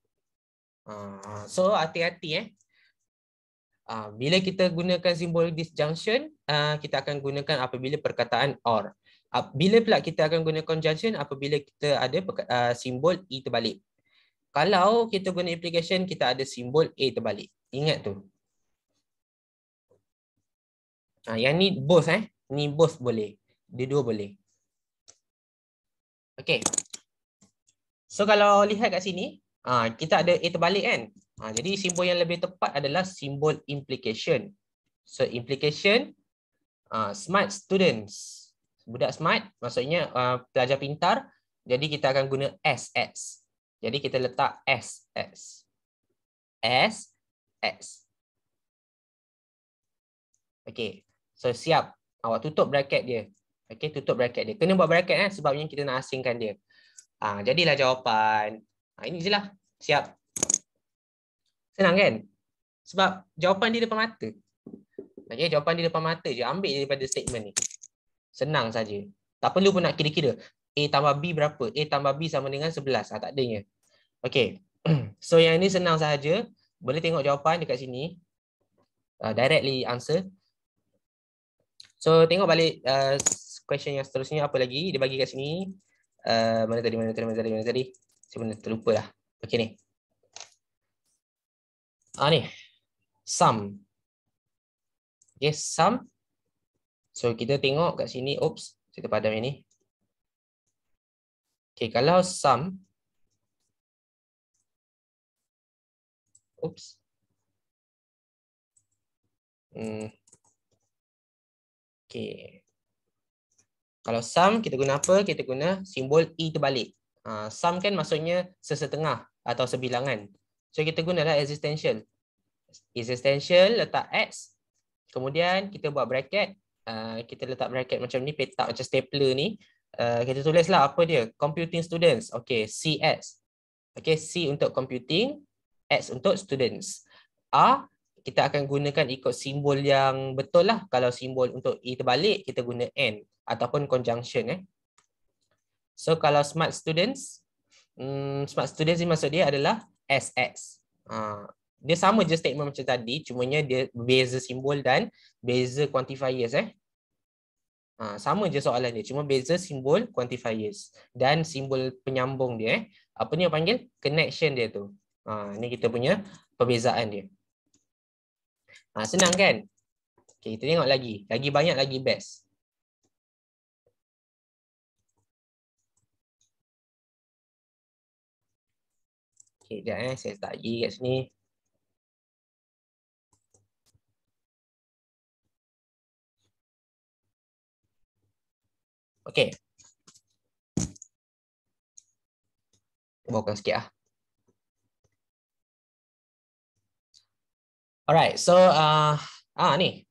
So hati-hati bila kita gunakan simbol disjunction, kita akan gunakan apabila perkataan or. Bila pula kita akan guna conjunction apabila kita ada simbol E terbalik. Kalau kita guna implication, kita ada simbol A terbalik. Ingat tu. Yang ni both ni both boleh. Dia dua boleh. Okay. So kalau lihat kat sini, kita ada A terbalik kan. Jadi simbol yang lebih tepat adalah simbol implication. So implication, smart students. Budak smart maksudnya pelajar pintar. Jadi kita akan guna SS. Jadi kita letak S. Okey. So siap. Awak tutup bracket dia. Okey, tutup bracket dia. Kena buat bracket sebabnya kita nak asingkan dia. Jadilah jawapan. Ini je lah. Siap. Senang kan? Sebab jawapan di depan mata. Okey, jawapan di depan mata je. Ambil daripada statement ni. Senang saja. Tak perlu pun nak kira-kira. A tambah B berapa? A tambah B sama dengan 11. Tak adanya. Okey. So yang ini senang sahaja. Boleh tengok jawapan dekat sini. Directly answer. So tengok balik question yang seterusnya apa lagi. Dia bagi kat sini. Mana tadi? Saya pun terlupa dah. Okey ni. Ni. Sum. Okay, sum. So kita tengok kat sini. Oops. Saya terpadam yang ni. Okay, kalau sum. Oops. Okay. Kalau sum kita guna apa? Kita guna simbol E terbalik. Sum kan maksudnya sesetengah atau sebilangan. So kita gunalah existential. Existential letak X. Kemudian kita buat bracket. Kita letak bracket macam ni, petak macam stapler ni. Kita tulislah apa dia? Computing students. Okay, CS. Okay, C untuk computing, X untuk students. Kita akan gunakan ikut simbol yang betul lah. Kalau simbol untuk E terbalik, kita guna N ataupun conjunction. So kalau smart students ni maksud dia adalah SX. Dia sama je statement macam tadi, cumanya dia beza simbol dan beza quantifiers. Sama je soalan dia, cuma beza simbol quantifiers dan simbol penyambung dia. Apa ni yang panggil? Connection dia tu. Ni kita punya perbezaan dia. Senang kan? Okay, kita tengok lagi. Lagi banyak, lagi best. Okay, sekejap saya letak lagi kat sini. Okay. Bawakan sikit lah. Alright, so ni.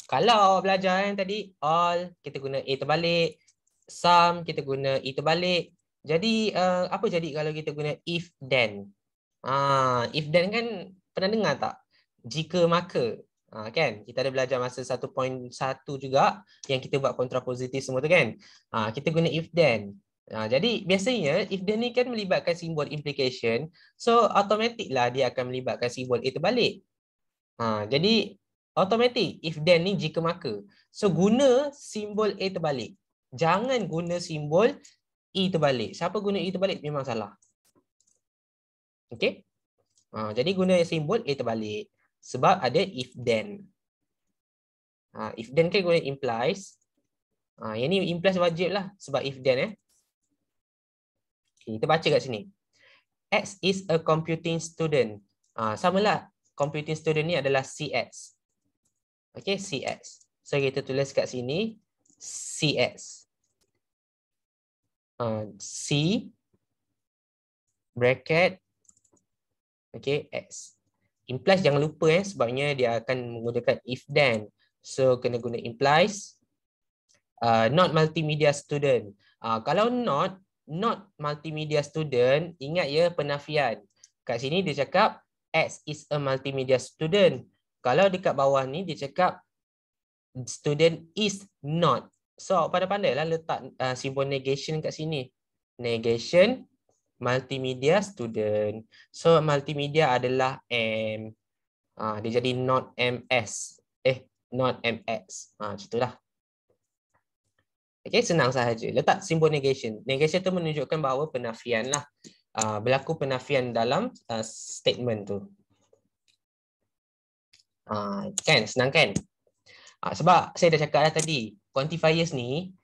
Kalau belajar yang tadi, all kita guna A terbalik, sum kita guna E terbalik. Jadi apa jadi kalau kita guna if then? If then kan pernah dengar tak? Jika maka. Kan? Kita ada belajar masa 1.1 juga yang kita buat kontrapositif semua tu kan. Kita guna if then. Jadi biasanya if then ni kan melibatkan simbol implication. So automatic lah dia akan melibatkan simbol A terbalik. Jadi automatic if then ni jika maka. So guna simbol A terbalik. Jangan guna simbol E terbalik. Siapa guna E terbalik memang salah. Okey. Jadi guna simbol A terbalik. Sebab ada if then. If then kan guna implies. Yang ni implies wajib lah. Sebab if then Okay, kita baca kat sini. X is a computing student. Samalah. Computing student ni adalah CX. Okay, CX. So kita tulis kat sini CX. C bracket okay, X. Implies jangan lupa sebabnya dia akan menggunakan if then. So kena guna implies. Not multimedia student. Kalau not multimedia student, ingat ya penafian. Kat sini dia cakap X is a multimedia student. Kalau dekat bawah ni dia cakap student is not. So pandai-pandailah letak simbol negation kat sini. Negation multimedia student. So multimedia adalah M. Dia jadi not MS. Not MX. Macam itulah. Okay, senang sahaja. Letak simbol negation. Negation tu menunjukkan bahawa penafian lah. Berlaku penafian dalam statement tu. Kan, senang kan? Sebab saya dah cakap dah tadi, quantifiers ni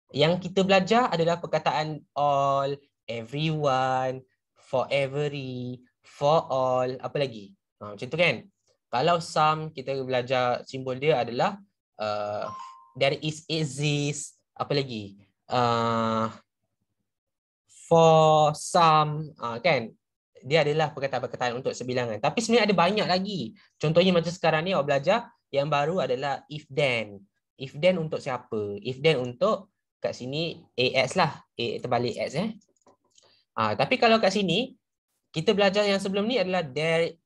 yang kita belajar adalah perkataan all, everyone, for every, for all, apa lagi? Macam tu kan? Kalau some, kita belajar simbol dia adalah there is, exist, apa lagi? for some, kan? Dia adalah perkataan-perkataan untuk sebilangan. Tapi sebenarnya ada banyak lagi. Contohnya macam sekarang ni awak belajar, yang baru adalah if then. If then untuk siapa? If then untuk kat sini AX lah. A terbalik X tapi kalau kat sini kita belajar yang sebelum ni adalah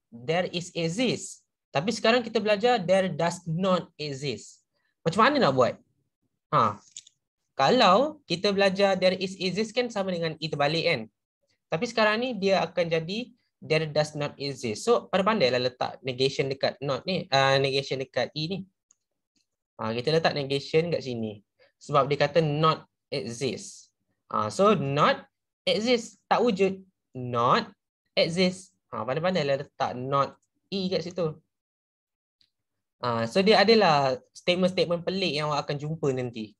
there is exist. Tapi sekarang kita belajar there does not exist. Macam mana nak buat? Kalau kita belajar there is exist kan sama dengan I terbalik kan? Tapi sekarang ni dia akan jadi there does not exist. So pandai-pandailah letak negation dekat not ni, negation dekat I ni. Kita letak negation kat sini. Sebab dia kata not exist. So not exist, tak wujud. Not exist. Pandai-pandailah letak not I kat situ. So dia adalah statement-statement pelik yang awak akan jumpa nanti.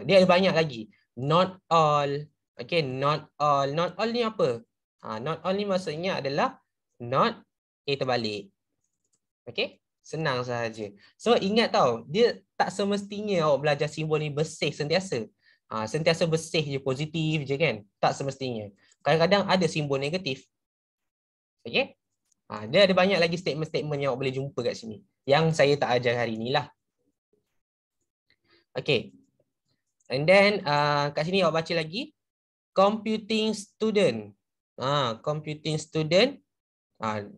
Dia ada banyak lagi. Not all. Okay, not all. Not all ni apa? Not all ni maksudnya adalah not A terbalik. Okay, senang sahaja. So ingat tau, dia tak semestinya awak belajar simbol ni bersih sentiasa. Sentiasa bersih je, positif je kan? Tak semestinya. Kadang-kadang ada simbol negatif. Okay? Dia ada banyak lagi statement-statement yang awak boleh jumpa kat sini. Yang saya tak ajar hari ni lah. Okay. And then kat sini awak baca lagi. Computing student. Computing student.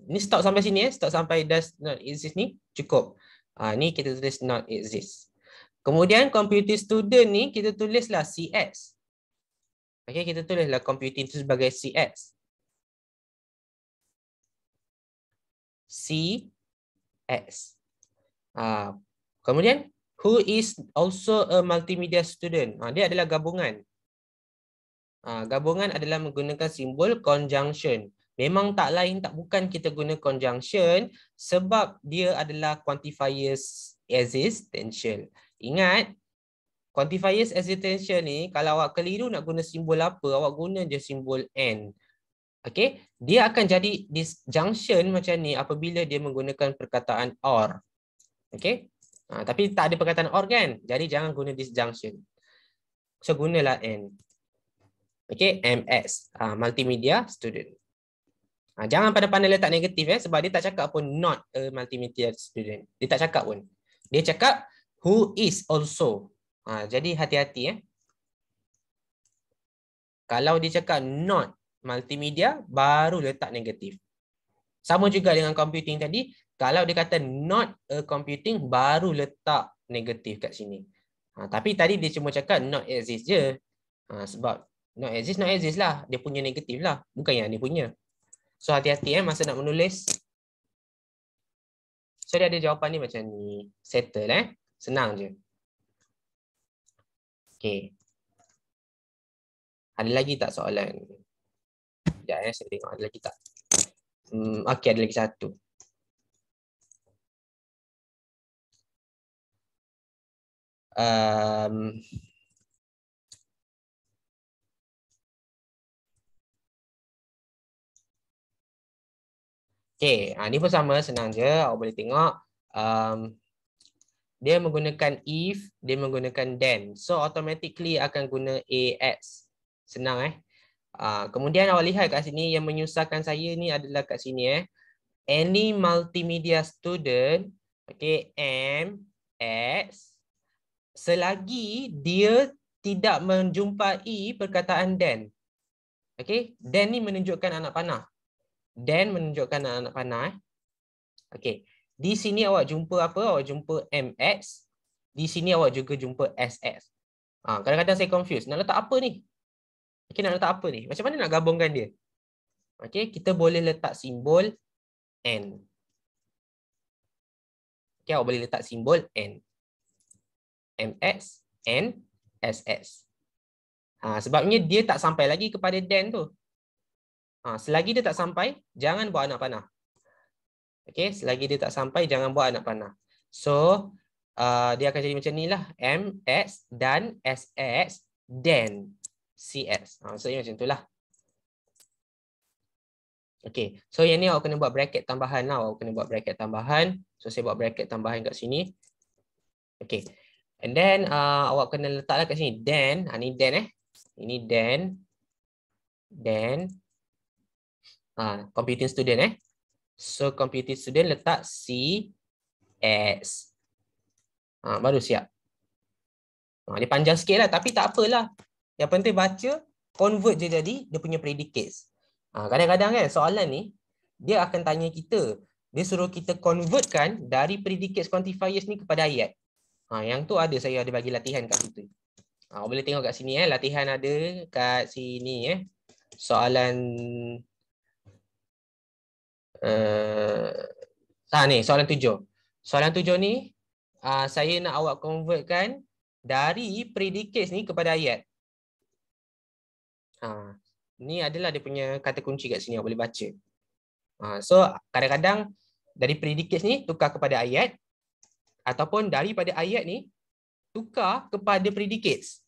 Ni stop sampai sini stop sampai does not exist ni cukup. Ni kita tulis not exist. Kemudian computing student ni kita tulislah CS. Okey, kita tulislah computing itu sebagai CS. CS. Kemudian who is also a multimedia student. Dia adalah gabungan. Gabungan adalah menggunakan simbol conjunction. Memang tak lain tak bukan kita guna conjunction sebab dia adalah quantifiers existential. Ingat, quantifiers existential ni kalau awak keliru nak guna simbol apa, awak guna je simbol and. Okey, dia akan jadi disjunction macam ni apabila dia menggunakan perkataan or. Okey? Tapi tak ada perkataan or kan? Jadi jangan guna disjunction. So gunalah and. Okay, MS, multimedia student. Jangan pandai-pandai letak negatif sebab dia tak cakap pun not a multimedia student. Dia tak cakap pun. Dia cakap who is also. Jadi hati-hati Kalau dia cakap not multimedia, baru letak negatif. Sama juga dengan computing tadi. Kalau dia kata not a computing, baru letak negatif kat sini. Tapi tadi dia cuma cakap not exist je. Sebab not exist lah. Dia punya negatif lah. Bukan yang dia punya. So hati-hati masa nak menulis. So dia ada jawapan ni macam ni. Settle Senang je. Okay. Ada lagi tak soalan? Sekejap saya tengok ada lagi tak. Okay, ada lagi satu. Okay, ni pun sama, senang je. Awak boleh tengok. Dia menggunakan if, dia menggunakan then. So, automatically akan guna AX. Senang kemudian awak lihat kat sini, yang menyusahkan saya ni adalah kat sini any multimedia student, okay, MX, selagi dia tidak menjumpai perkataan then. Okay, then ni menunjukkan anak panah. Then menunjukkan anak panah. Okay. Di sini awak jumpa apa? Awak jumpa MX. Di sini awak juga jumpa SS. Kadang-kadang saya confuse. Nak letak apa ni? Okay, nak letak apa ni? Macam mana nak gabungkan dia? Okay, kita boleh letak simbol N. Okay, awak boleh letak simbol N. MX, N, SS. Sebabnya dia tak sampai lagi kepada then tu. Selagi dia tak sampai, jangan buat anak panah. Okay, selagi dia tak sampai, jangan buat anak panah. So, dia akan jadi macam ni lah. MX dan SX, then CS. Maksudnya macam tu lah. Okay, so yang ni awak kena buat bracket tambahan lah. Awak kena buat bracket tambahan. So, saya buat bracket tambahan kat sini. Okay, and then awak kena letaklah kat sini. Then, ni then Ini then. then computing student So computing student letak CS. Baru siap. Dia panjang sikit lah tapi tak apalah. Yang penting baca, convert je jadi dia punya predicates. Kadang-kadang kan soalan ni dia akan tanya kita, dia suruh kita convertkan dari predicates quantifiers ni kepada ayat. Yang tu saya ada bagi latihan kat situ. Boleh tengok kat sini latihan ada kat sini soalan ni soalan 7. Soalan 7 ni saya nak awak convertkan dari predicates ni kepada ayat. Ni adalah dia punya kata kunci kat sini, awak boleh baca. So kadang-kadang dari predicates ni tukar kepada ayat, ataupun daripada ayat ni tukar kepada predicates.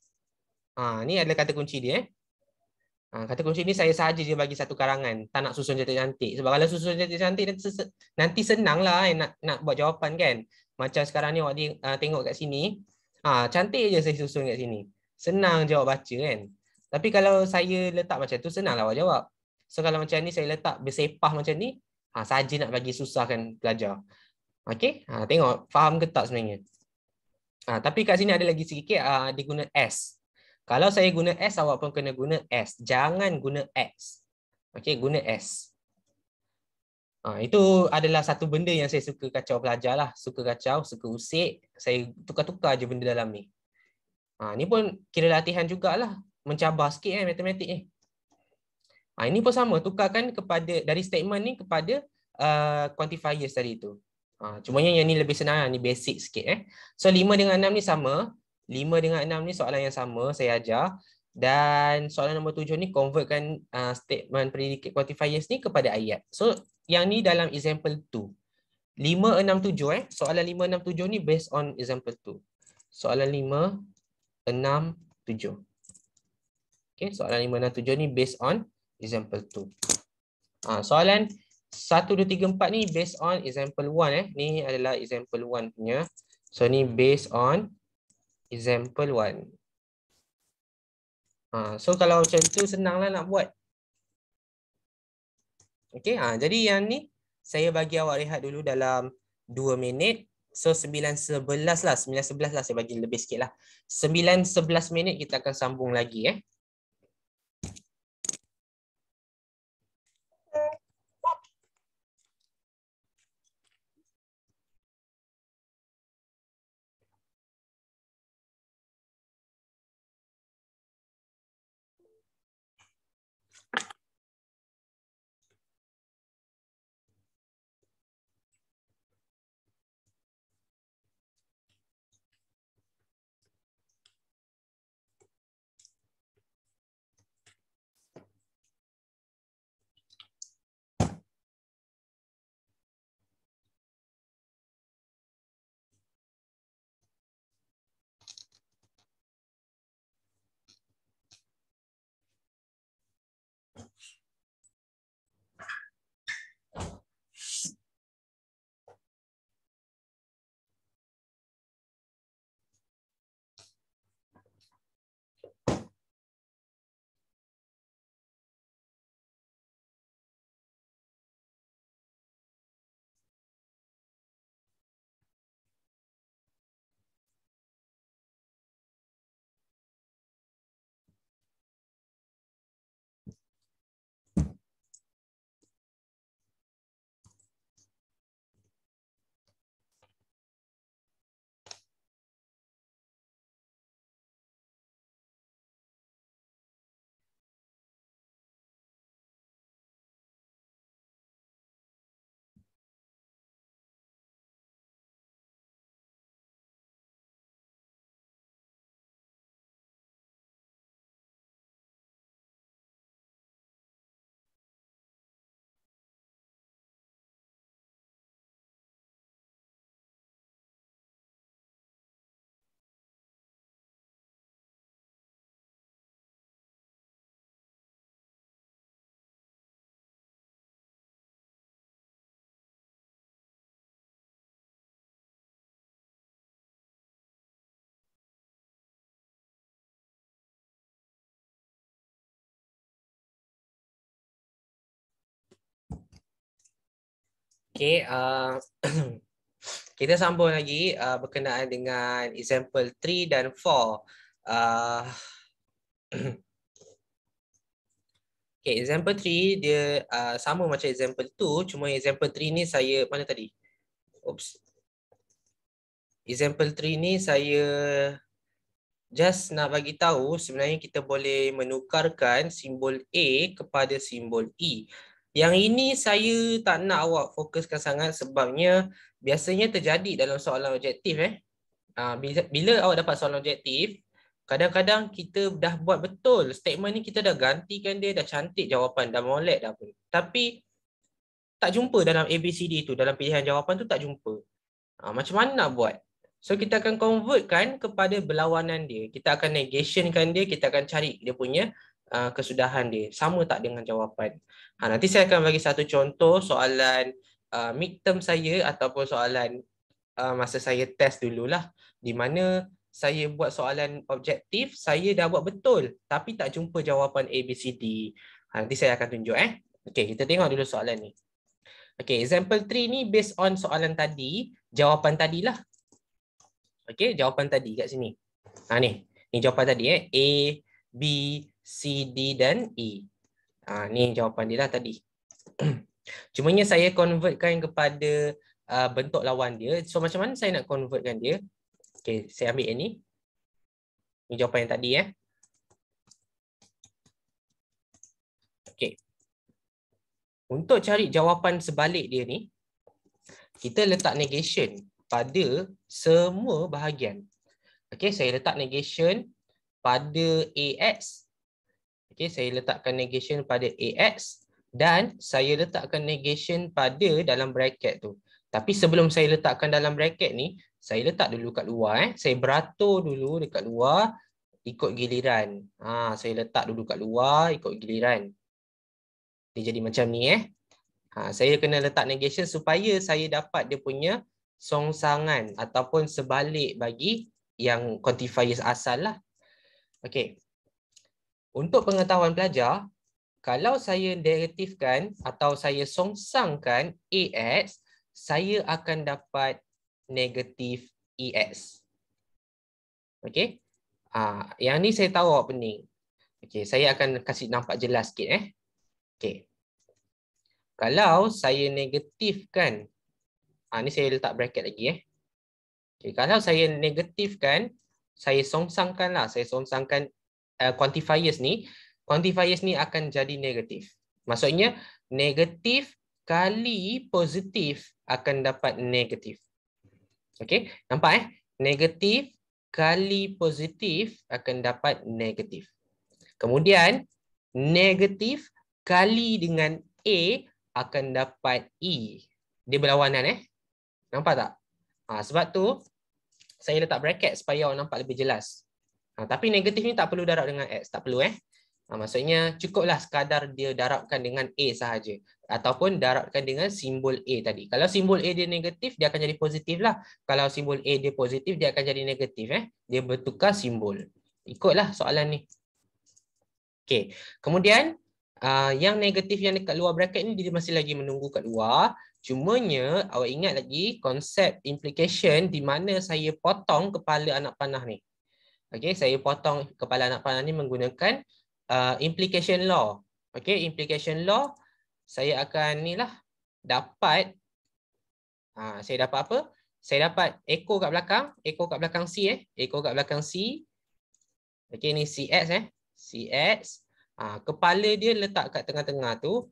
Ni adalah kata kunci dia. Kata kunci ni saya sahaja je bagi satu karangan, tak nak susun cantik-cantik. Sebab kalau susun cantik-cantik nanti senang lah nak buat jawapan kan. Macam sekarang ni awak tengok kat sini, cantik je saya susun kat sini. Senang je awak baca kan. Tapi kalau saya letak macam tu, senang lah awak jawab. So kalau macam ni saya letak bersepah macam ni, saja nak bagi susahkan pelajar. Okay, tengok faham ke tak sebenarnya. Tapi kat sini ada lagi sedikit, dia guna S. Kalau saya guna S, awak pun kena guna S. Jangan guna X. Okay, guna S. Itu adalah satu benda yang saya suka kacau pelajar lah. Suka kacau, suka usik. Saya tukar-tukar je benda dalam ni. Ni pun kira latihan jugalah. Mencabar sikit matematik ni. Ini pun sama. Tukarkan kepada dari statement ni kepada quantifiers tadi tu. Cumanya yang ni lebih senang. Ni basic sikit. So 5 dengan 6 ni sama. 5 dengan 6 ni soalan yang sama saya ajar. Dan soalan nombor 7 ni convertkan statement predicate quantifiers ni kepada ayat. So yang ni dalam example 2. 5, 6, 7 soalan 5, 6, 7 ni based on example 2. Soalan 5, 6, 7. Okay, soalan 5, 6, 7 ni based on example 2. Soalan 1, 2, 3, 4 ni based on example 1 Ni adalah example 1 punya. So ni based on example 1. So kalau macam tu senanglah nak buat. Okay, jadi yang ni saya bagi awak rehat dulu dalam 2 minit. So 9.11 lah, 9.11 lah saya bagi lebih sikit lah. 9.11 minit kita akan sambung lagi Okay, kita sambung lagi berkenaan dengan example 3 dan 4. Okay, example 3 dia sama macam example 2, cuma example 3 ni saya, mana tadi? Oops. Example 3 ni saya just nak bagi tahu sebenarnya kita boleh menukarkan simbol A kepada simbol E. Yang ini saya tak nak awak fokuskan sangat sebabnya biasanya terjadi dalam soalan objektif. Bila awak dapat soalan objektif, kadang-kadang kita dah buat betul statement ni, kita dah gantikan dia, dah cantik jawapan, dah molek dah pun. Tapi tak jumpa dalam ABCD tu, dalam pilihan jawapan tu tak jumpa. Macam mana nak buat? So kita akan convertkan kepada berlawanan dia. Kita akan negationkan dia, kita akan cari dia punya kesudahan dia. Sama tak dengan jawapan. Nanti saya akan bagi satu contoh soalan midterm saya ataupun soalan masa saya test dululah, di mana saya buat soalan objektif, saya dah buat betul tapi tak jumpa jawapan ABCD. Nanti saya akan tunjuk. Okey, kita tengok dulu soalan ni. Okey, example 3 ni based on soalan tadi, jawapan tadilah. Okey, jawapan tadi kat sini. Ni jawapan tadi A, B, C, D dan E. Ni jawapan dia lah tadi. Cumanya saya convertkan kepada bentuk lawan dia. So macam mana saya nak convertkan dia? Okey, saya ambil yang ni. Ni jawapan yang tadi Okey. Untuk cari jawapan sebalik dia ni, kita letak negation pada semua bahagian. Okey, saya letak negation pada AX. Okey, saya letakkan negation pada AX dan saya letakkan negation pada dalam bracket tu. Tapi sebelum saya letakkan dalam bracket ni, saya letak dulu kat luar. Saya beratur dulu dekat luar ikut giliran. Saya letak dulu kat luar ikut giliran. Dia jadi macam ni saya kena letak negation supaya saya dapat dia punya songsangan ataupun sebalik bagi yang quantifiers asal lah. Okey. Untuk pengetahuan pelajar, kalau saya derivatifkan atau saya songsangkan AX, saya akan dapat negatif EX. Okey. Yang ni saya tahu awak pening. Okey, saya akan kasih nampak jelas sikit Okey. Kalau saya negatifkan, ni saya letak bracket lagi Okay, kalau saya negatifkan, saya songsangkan quantifiers ni akan jadi negatif. Maksudnya negatif kali positif akan dapat negatif. Okey, nampak Negatif kali positif akan dapat negatif. Kemudian negatif kali dengan A akan dapat E. Dia berlawanan Nampak tak? Sebab tu saya letak bracket supaya awak nampak lebih jelas. Tapi negatif ni tak perlu darab dengan X, tak perlu maksudnya cukuplah sekadar dia darabkan dengan A sahaja ataupun darabkan dengan simbol A tadi. Kalau simbol A dia negatif, dia akan jadi positif lah. Kalau simbol A dia positif, dia akan jadi negatif Dia bertukar simbol. Ikutlah soalan ni. Okey. Kemudian yang negatif yang dekat luar bracket ni dia masih lagi menunggu kat luar. Cumanya awak ingat lagi konsep implication di mana saya potong kepala anak panah ni. Okey, saya potong kepala anak panah ni menggunakan implication law. Okey, implication law saya akan dapat saya dapat apa? Saya dapat echo kat belakang C echo kat belakang C. Okey, ni CX CX. Kepala dia letak kat tengah-tengah tu.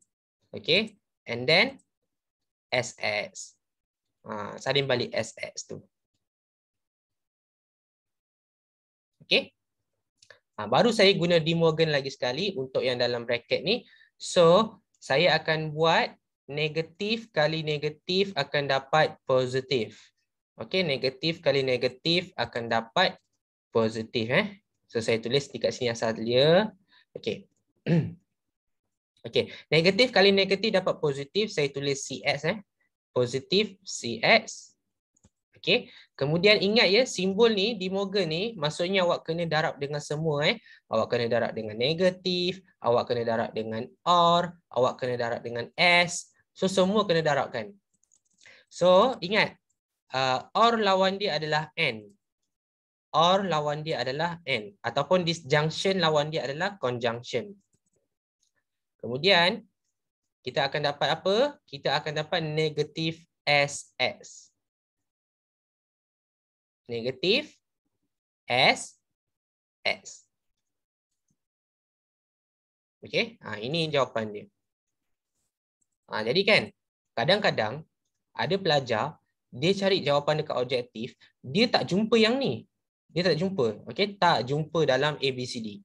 Okey, and then SX. Salin balik SX tu. Okey. Baru saya guna De Morgan lagi sekali untuk yang dalam bracket ni. So, saya akan buat negatif kali negatif akan dapat positif. Okey, negatif kali negatif akan dapat positif So, saya tulis dekat sini asal dia. Okey. Okey, negatif kali negatif dapat positif, saya tulis CX positif CX. Okey, kemudian ingat simbol ni De Morgan ni maksudnya awak kena darab dengan semua Awak kena darab dengan negatif, awak kena darab dengan R, awak kena darab dengan S. So semua kena darabkan. So ingat, OR lawan dia adalah AND. OR lawan dia adalah AND. Ataupun disjunction lawan dia adalah conjunction. Kemudian, kita akan dapat apa? Kita akan dapat negatif SS. Negatif SS. Okey, ini jawapan dia. Jadi kan, kadang-kadang ada pelajar, dia cari jawapan dekat objektif, dia tak jumpa yang ni. Dia tak jumpa. Okey, tak jumpa dalam ABCD.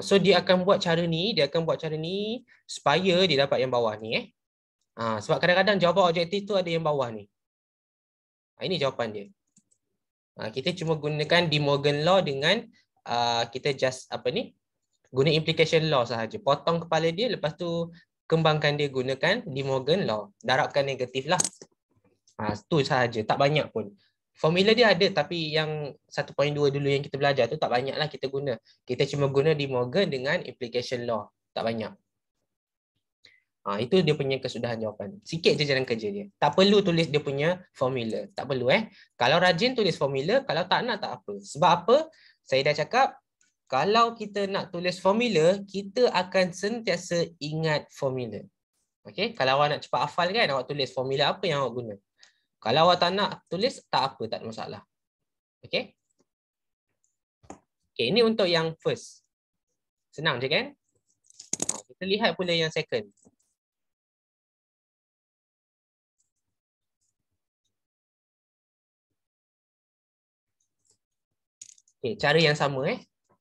So dia akan buat cara ni, supaya dia dapat yang bawah ni. Sebab kadang-kadang jawapan objektif tu ada yang bawah ni. Ini jawapan dia. Kita cuma gunakan De Morgan Law dengan kita just guna implication law sahaja. Potong kepala dia, lepas tu kembangkan dia gunakan De Morgan Law. Darabkan negatif lah. Itu sahaja, tak banyak pun. Formula dia ada, tapi yang 1.2 dulu yang kita belajar tu tak banyak lah kita guna. Kita cuma guna De Morgan dengan implication law. Tak banyak. Itu dia punya kesudahan jawapan. Sikit je jalan kerja dia. Tak perlu tulis dia punya formula. Tak perlu Kalau rajin tulis formula, kalau tak nak tak apa. Sebab apa? Saya dah cakap, kalau kita nak tulis formula, kita akan sentiasa ingat formula. Okey, kalau awak nak cepat hafal kan, awak tulis formula apa yang awak guna. Kalau awak tak nak tulis, tak apa, tak ada masalah. Okey? Okey, ini untuk yang first. Senang je kan? Kita lihat pula yang second. Okey, cara yang sama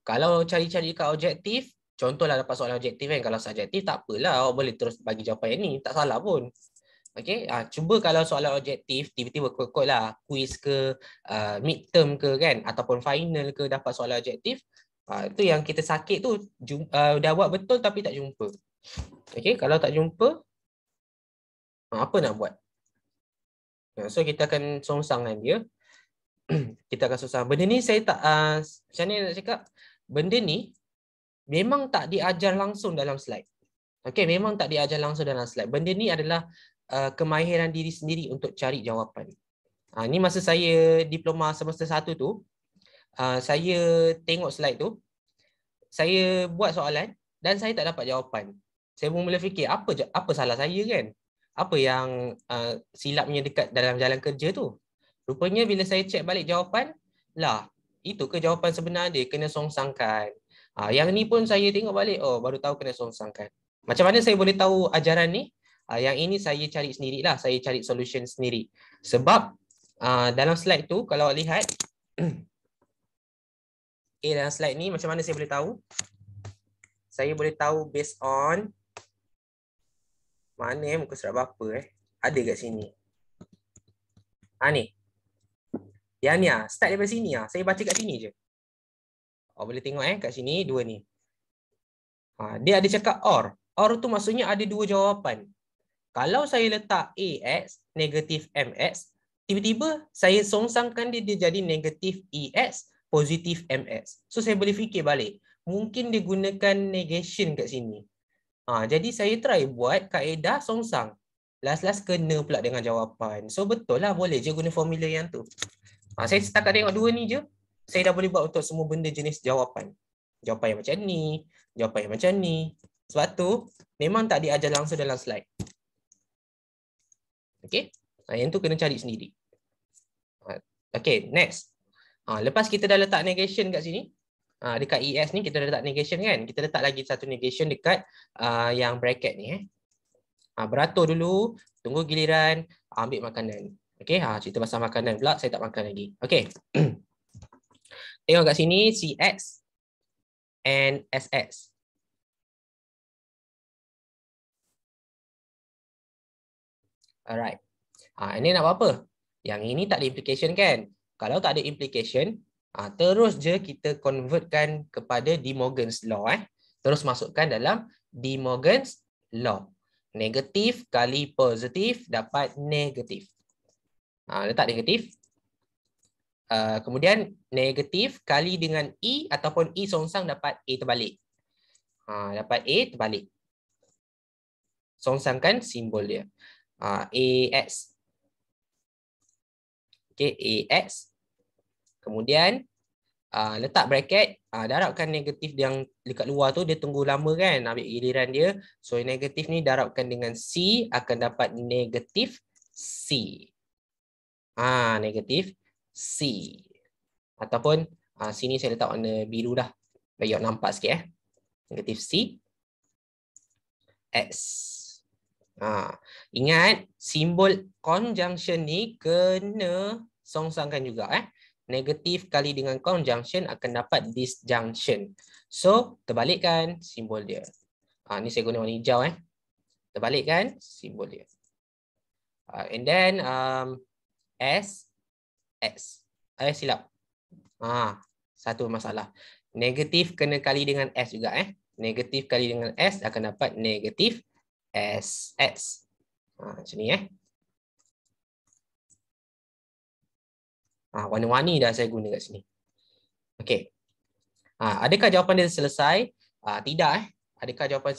Kalau cari-cari kat objektif, contohlah dapat soalan objektif kan. Kalau subjektif tak apalah, awak boleh terus bagi jawapan yang ni, tak salah pun. Okey, cuba kalau soalan objektif tiba-tiba kot lah quiz ke, midterm ke kan, ataupun final ke dapat soalan objektif, itu yang kita sakit tu, dah buat betul tapi tak jumpa. Okey, kalau tak jumpa, apa nak buat? So kita akan songsang dengan dia. Kita akan songsang. Benda ni saya tak, macam mana nak cakap? Benda ni memang tak diajar langsung dalam slide. Okey, memang tak diajar langsung dalam slide. Benda ni adalah kemahiran diri sendiri untuk cari jawapan. Ini masa saya diploma semester 1 tu, saya tengok slide tu, saya buat soalan dan saya tak dapat jawapan. Saya pun mula fikir, apa salah saya kan? Apa yang silapnya dekat dalam jalan kerja tu? Rupanya bila saya cek balik jawapan, lah, itu ke jawapan sebenar dia, kena songsangkan. Yang ni pun saya tengok balik, baru tahu kena songsangkan. Macam mana saya boleh tahu ajaran ni? Yang ini saya cari sendirilah, saya cari solution sendiri. Sebab dalam slide tu, kalau lihat, dalam slide ni macam mana saya boleh tahu? Saya boleh tahu based on, mana muka surat berapa ada kat sini. Ni. Yang ni start daripada sini saya baca kat sini je. Boleh tengok kat sini dua ni. Dia ada cakap OR. OR tu maksudnya ada dua jawapan. Kalau saya letak AX, negatif MX, tiba-tiba saya songsangkan dia jadi negatif EX, positif MX. So saya boleh fikir balik. Mungkin dia gunakan negation kat sini. Jadi saya try buat kaedah songsang. Last-last kena pula dengan jawapan. So betul lah, boleh je guna formula yang tu. Saya setakat tengok dua ni je, saya dah boleh buat untuk semua benda jenis jawapan. Jawapan yang macam ni, jawapan yang macam ni. Sebab tu, memang tak diajar langsung dalam slide. Okay, yang tu kena cari sendiri. Okay, next. Lepas kita dah letak negation kat sini, dekat ES ni kita dah letak negation kan. Kita letak lagi satu negation dekat yang bracket ni. Beratur dulu, tunggu giliran, ambil makanan. Okay, cerita pasal makanan pula, saya tak makan lagi. Okay. Tengok kat sini, CX and SX. Alright. Ini nak buat apa? Yang ini tak ada implication kan? Kalau tak ada implication, terus je kita convertkan kepada De Morgan's Law. Terus masukkan dalam De Morgan's Law. Negatif kali positif dapat negatif. Letak negatif. Kemudian negatif kali dengan E ataupun E songsang dapat A terbalik. Dapat A terbalik. Songsangkan simbol dia. AX. Okay, AX. Kemudian letak bracket, darabkan negatif yang dekat luar tu, dia tunggu lama kan, ambil giliran dia. So negatif ni darabkan dengan C, akan dapat negatif C. Negatif C. Ataupun sini saya letak warna biru dah, bagi awak nampak sikit negatif C X. Ingat, simbol conjunction ni kena songsangkan juga. Negatif kali dengan conjunction akan dapat disjunction. So, terbalikkan simbol dia. Ni saya guna warna hijau. Terbalikkan simbol dia. And then, S, X. Silap. Satu masalah. Negatif kena kali dengan S juga. Negatif kali dengan S akan dapat negatif SS. Macam ni. Warna-warni dah saya guna kat sini. Okey. Adakah jawapan dia selesai? Tidak. Adakah jawapan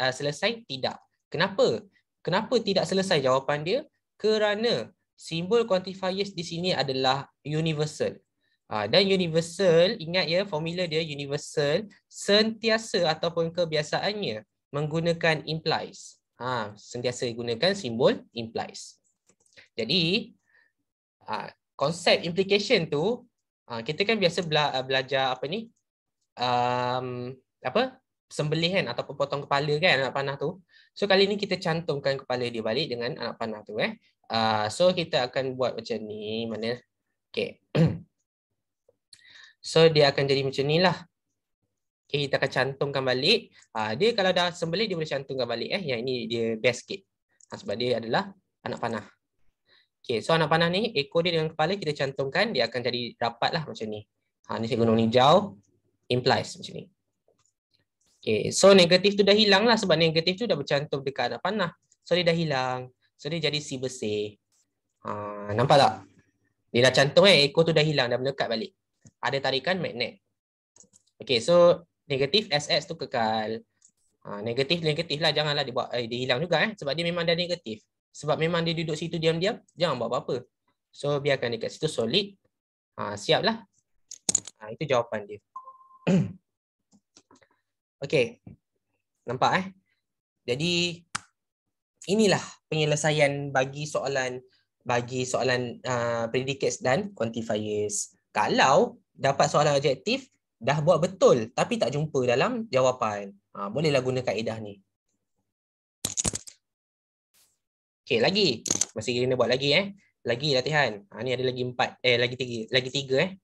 selesai? Tidak. Kenapa? Kenapa tidak selesai jawapan dia? Kerana simbol quantifiers di sini adalah universal. Dan universal, ingat ya, formula dia universal sentiasa ataupun kebiasaannya menggunakan implies. Sentiasa gunakan simbol implies. Jadi, konsep implication tu, kita kan biasa belajar apa ni? Sembelihan ataupun potong kepala kan anak panah tu. So kali ni kita cantumkan kepala dia balik dengan anak panah tu. So kita akan buat macam ni. Mana? Okay. So dia akan jadi macam ni lah. Okay, kita akan cantumkan balik. Dia kalau dah sembelih dia boleh cantumkan balik. Yang ini dia best sikit. Sebab dia adalah anak panah. Okay, so anak panah ni, ekor dia dengan kepala kita cantumkan, dia akan jadi rapat lah macam ni. Ni saya guna warna hijau, implies macam ni. Okay, so negatif tu dah hilang lah sebab negatif tu dah bercantum dekat anak panah. So dia dah hilang. So dia jadi C bersih. Nampak tak? Dia dah cantum ekor tu dah hilang, dah melekat balik. Ada tarikan magnet. Okay, so negatif SS tu kekal. Negatif lah, janganlah dia hilang juga sebab dia memang dah negatif. Sebab memang dia duduk situ diam-diam, jangan buat apa-apa. So biarkan dia kat situ solid. Siaplah. Itu jawapan dia. Okey. Nampak Jadi inilah penyelesaian bagi soalan predicates dan quantifiers. Kalau dapat soalan objektif dah buat betul tapi tak jumpa dalam jawapan, bolehlah guna kaedah ni. Okey, lagi. Masih kena buat lagi Lagi latihan. Ni ada lagi 4 lagi 3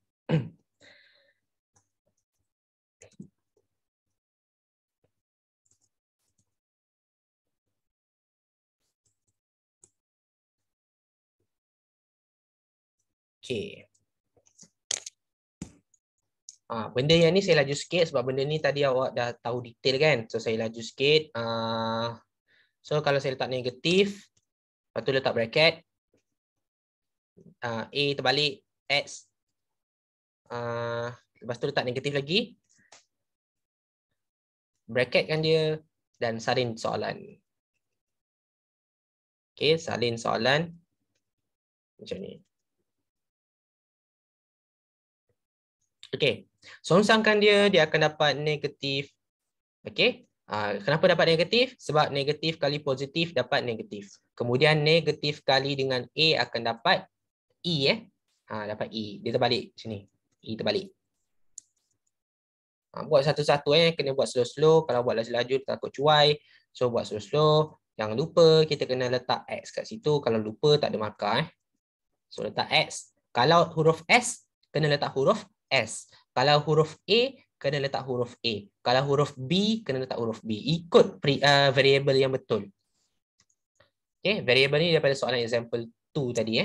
Okey. Benda yang ni saya laju sikit sebab benda ni tadi awak dah tahu detail kan. So saya laju sikit. So kalau saya letak negatif, lepas tu letak bracket, A terbalik, X. Lepas tu letak negatif lagi. Bracketkan dia dan salin soalan. Okey, salin soalan macam ni. Okey. Songsangkan dia akan dapat negatif. Okey. Kenapa dapat negatif? Sebab negatif kali positif dapat negatif. Kemudian negatif kali dengan A akan dapat E. Dapat E. Dia terbalik sini. E terbalik. Buat satu-satu kena buat slow-slow. Kalau buat laju-laju takut cuai. So buat slow-slow. Jangan lupa kita kena letak X kat situ. Kalau lupa tak ada markah So letak X. Kalau huruf S kena letak huruf S. Kalau huruf A kena letak huruf A. Kalau huruf B kena letak huruf B. Ikut variable yang betul. Okay, variable ni daripada soalan example 2 tadi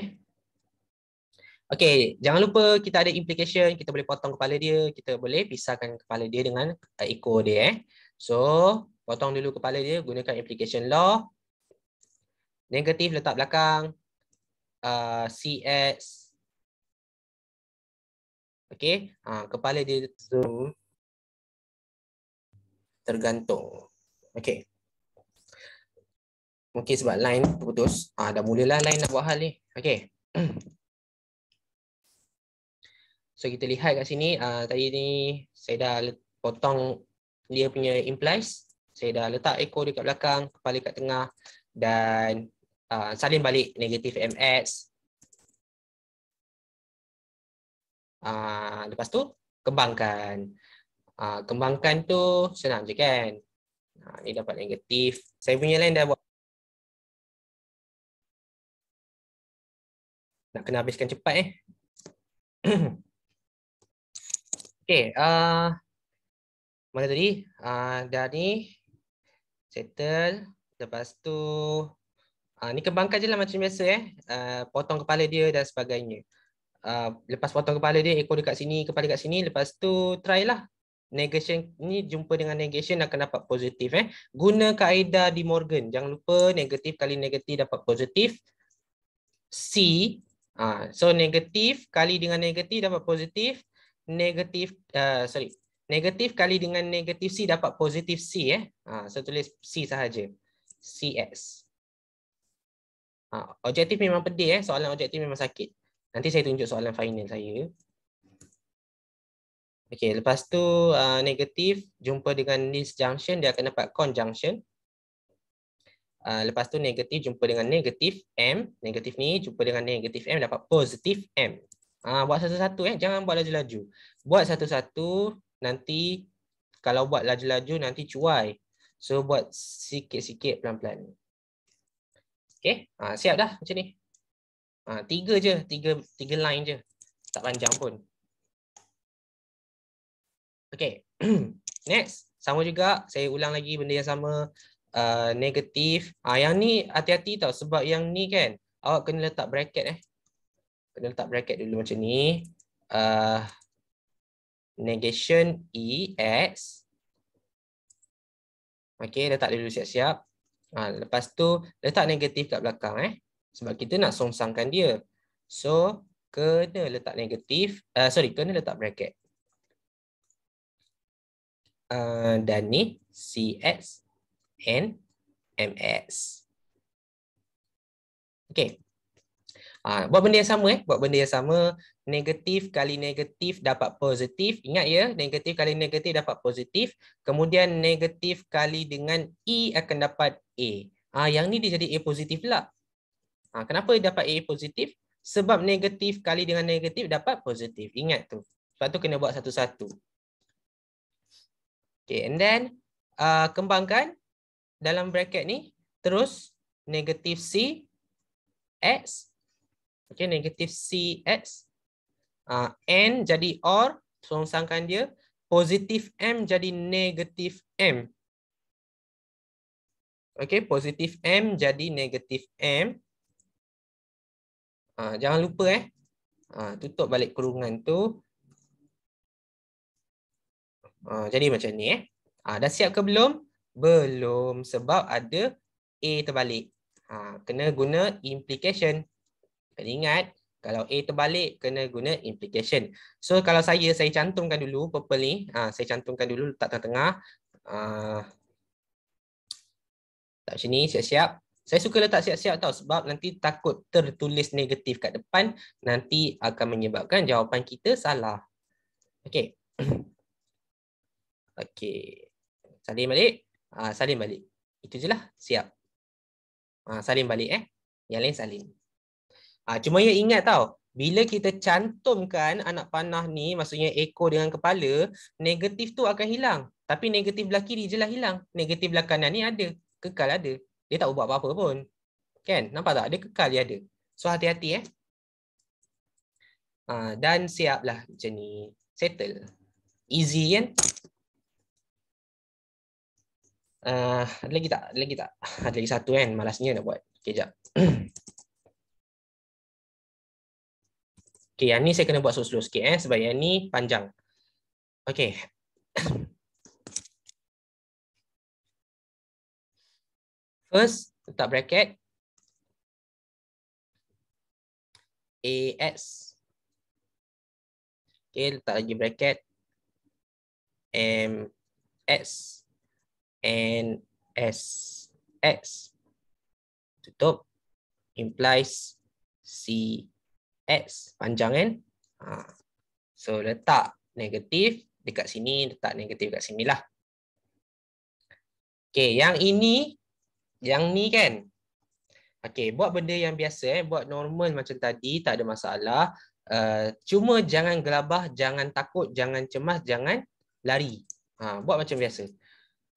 Okay, jangan lupa kita ada implication, kita boleh potong kepala dia, kita boleh pisahkan kepala dia dengan ekor dia So, potong dulu kepala dia, gunakan implication law. Negatif letak belakang, CX. Okay, kepala dia tergantung. Okay. Mungkin sebab line terputus. Dah mulalah line nak buat hal ni. Okay. So kita lihat kat sini, tadi ni saya dah potong dia punya implies. Saya dah letak ekor dekat belakang, kepala kat tengah dan salin balik negatif MX. Lepas tu kembangkan. Kembangkan tu senang je kan. Ni dapat negatif. Saya punya lain dah buat. Nak kena habiskan cepat Okay, mana tadi? Dah ni settle. Lepas tu ni kembangkan je lah macam biasa potong kepala dia dan sebagainya. Lepas potong kepala dia, ekor dekat sini, kepala dekat sini, lepas tu try lah. Negation ni jumpa dengan negation akan dapat positif Guna kaedah De Morgan. Jangan lupa negatif kali negatif dapat positif C. So negatif kali dengan negatif dapat positif. Negatif kali dengan negatif C dapat positif C saya tulis C sahaja. CS. Objektif memang pedih soalan objektif memang sakit. Nanti saya tunjuk soalan final saya. Okey, lepas tu negatif jumpa dengan disjunction dia akan dapat conjunction. Lepas tu negatif jumpa dengan negatif M. Negatif ni jumpa dengan negatif M dapat positif M. Buat satu-satu jangan buat laju-laju. Buat satu-satu, nanti kalau buat laju-laju nanti cuai. So buat sikit-sikit pelan-pelan. Okey, siap dah macam ni. Tiga je, tiga line je. Tak panjang pun. Okey. Next, sama juga saya ulang lagi benda yang sama. Negatif. Yang ni hati-hati tau sebab yang ni kan awak kena letak bracket Kena letak bracket dulu macam ni. Negation EX. Okey, letak dulu siap-siap. Lepas tu letak negatif kat belakang sebab kita nak songsangkan dia. So kena letak negatif, kena letak bracket. Dan ni CX and MS. Okey. Buat benda yang sama buat benda yang sama. Negatif kali negatif dapat positif. Ingat ya, negatif kali negatif dapat positif. Kemudian negatif kali dengan E akan dapat A. Yang ni dia jadi A positif pula. Kenapa dia dapat A positif? Sebab negatif kali dengan negatif dapat positif. Ingat tu. Sebab tu kena buat satu-satu. Okay, and then kembangkan dalam bracket ni. Terus negatif C X. Okay, negatif CX. N jadi OR. Songsangkan dia. Positif M jadi negatif M. Okay, positif M jadi negatif M. Jangan lupa tutup balik kurungan tu. Jadi macam ni dah siap ke belum? Belum, sebab ada A terbalik. Kena guna implication. Kena ingat, kalau A terbalik kena guna implication. So kalau saya cantumkan dulu purple ni. Saya cantumkan dulu letak tengah-tengah. Tak macam ni, siap-siap. Saya suka letak siap-siap tau sebab nanti takut tertulis negatif kat depan, nanti akan menyebabkan jawapan kita salah. Okey. Okey. Salin balik. Salin balik. Itu je lah. Siap. Salin balik Yang lain salin. Cuma ya ingat tau. Bila kita cantumkan anak panah ni, maksudnya ekor dengan kepala, negatif tu akan hilang. Tapi negatif belah kiri je lah hilang. Negatif belah kanan ni ada. Kekal ada. Dia tak buat apa-apa pun. Kan? Nampak tak? Dia kekal dia ada. So hati-hati dan siap lah macam ni. Settle. Easy kan? Ada lagi tak? Ada lagi tak? Ada lagi satu kan? Malasnya nak buat. Okay, sekejap. Okay, yang ni saya kena buat slow-slow sikit sebab yang ni panjang. Okay. First, letak bracket. AS. Okay, letak lagi bracket. MS. NSX. Tutup. Implies CX. Panjang kan? So letak negatif dekat sini, letak negatif dekat sini lah. Okay, yang ini, yang ni kan. Okay, buat benda yang biasa, buat normal macam tadi, tak ada masalah. Cuma jangan gelabah, jangan takut, jangan cemas, jangan lari. Buat macam biasa.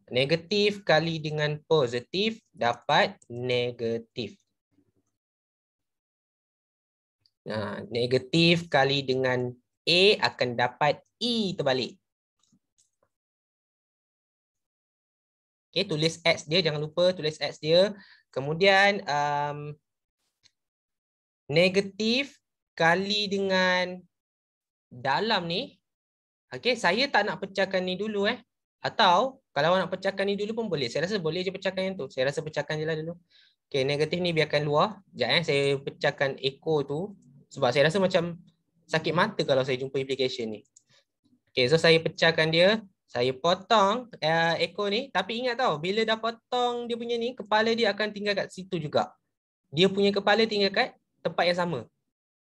Negatif kali dengan positif dapat negatif. Negatif kali dengan A akan dapat E terbalik. Okay, tulis X dia, jangan lupa tulis X dia. Kemudian negatif kali dengan dalam ni. Okay, saya tak nak pecahkan ni dulu Atau kalau nak pecahkan ni dulu pun boleh. Saya rasa boleh je pecahkan yang tu. Saya rasa pecahkan je lah dulu. Okay, negatif ni biarkan luar. Sekejap saya pecahkan echo tu. Sebab saya rasa macam sakit mata kalau saya jumpa implication ni. Okay, so saya pecahkan dia. Saya potong echo ni. Tapi ingat tau, bila dah potong dia punya ni, kepala dia akan tinggal kat situ juga. Dia punya kepala tinggal kat tempat yang sama.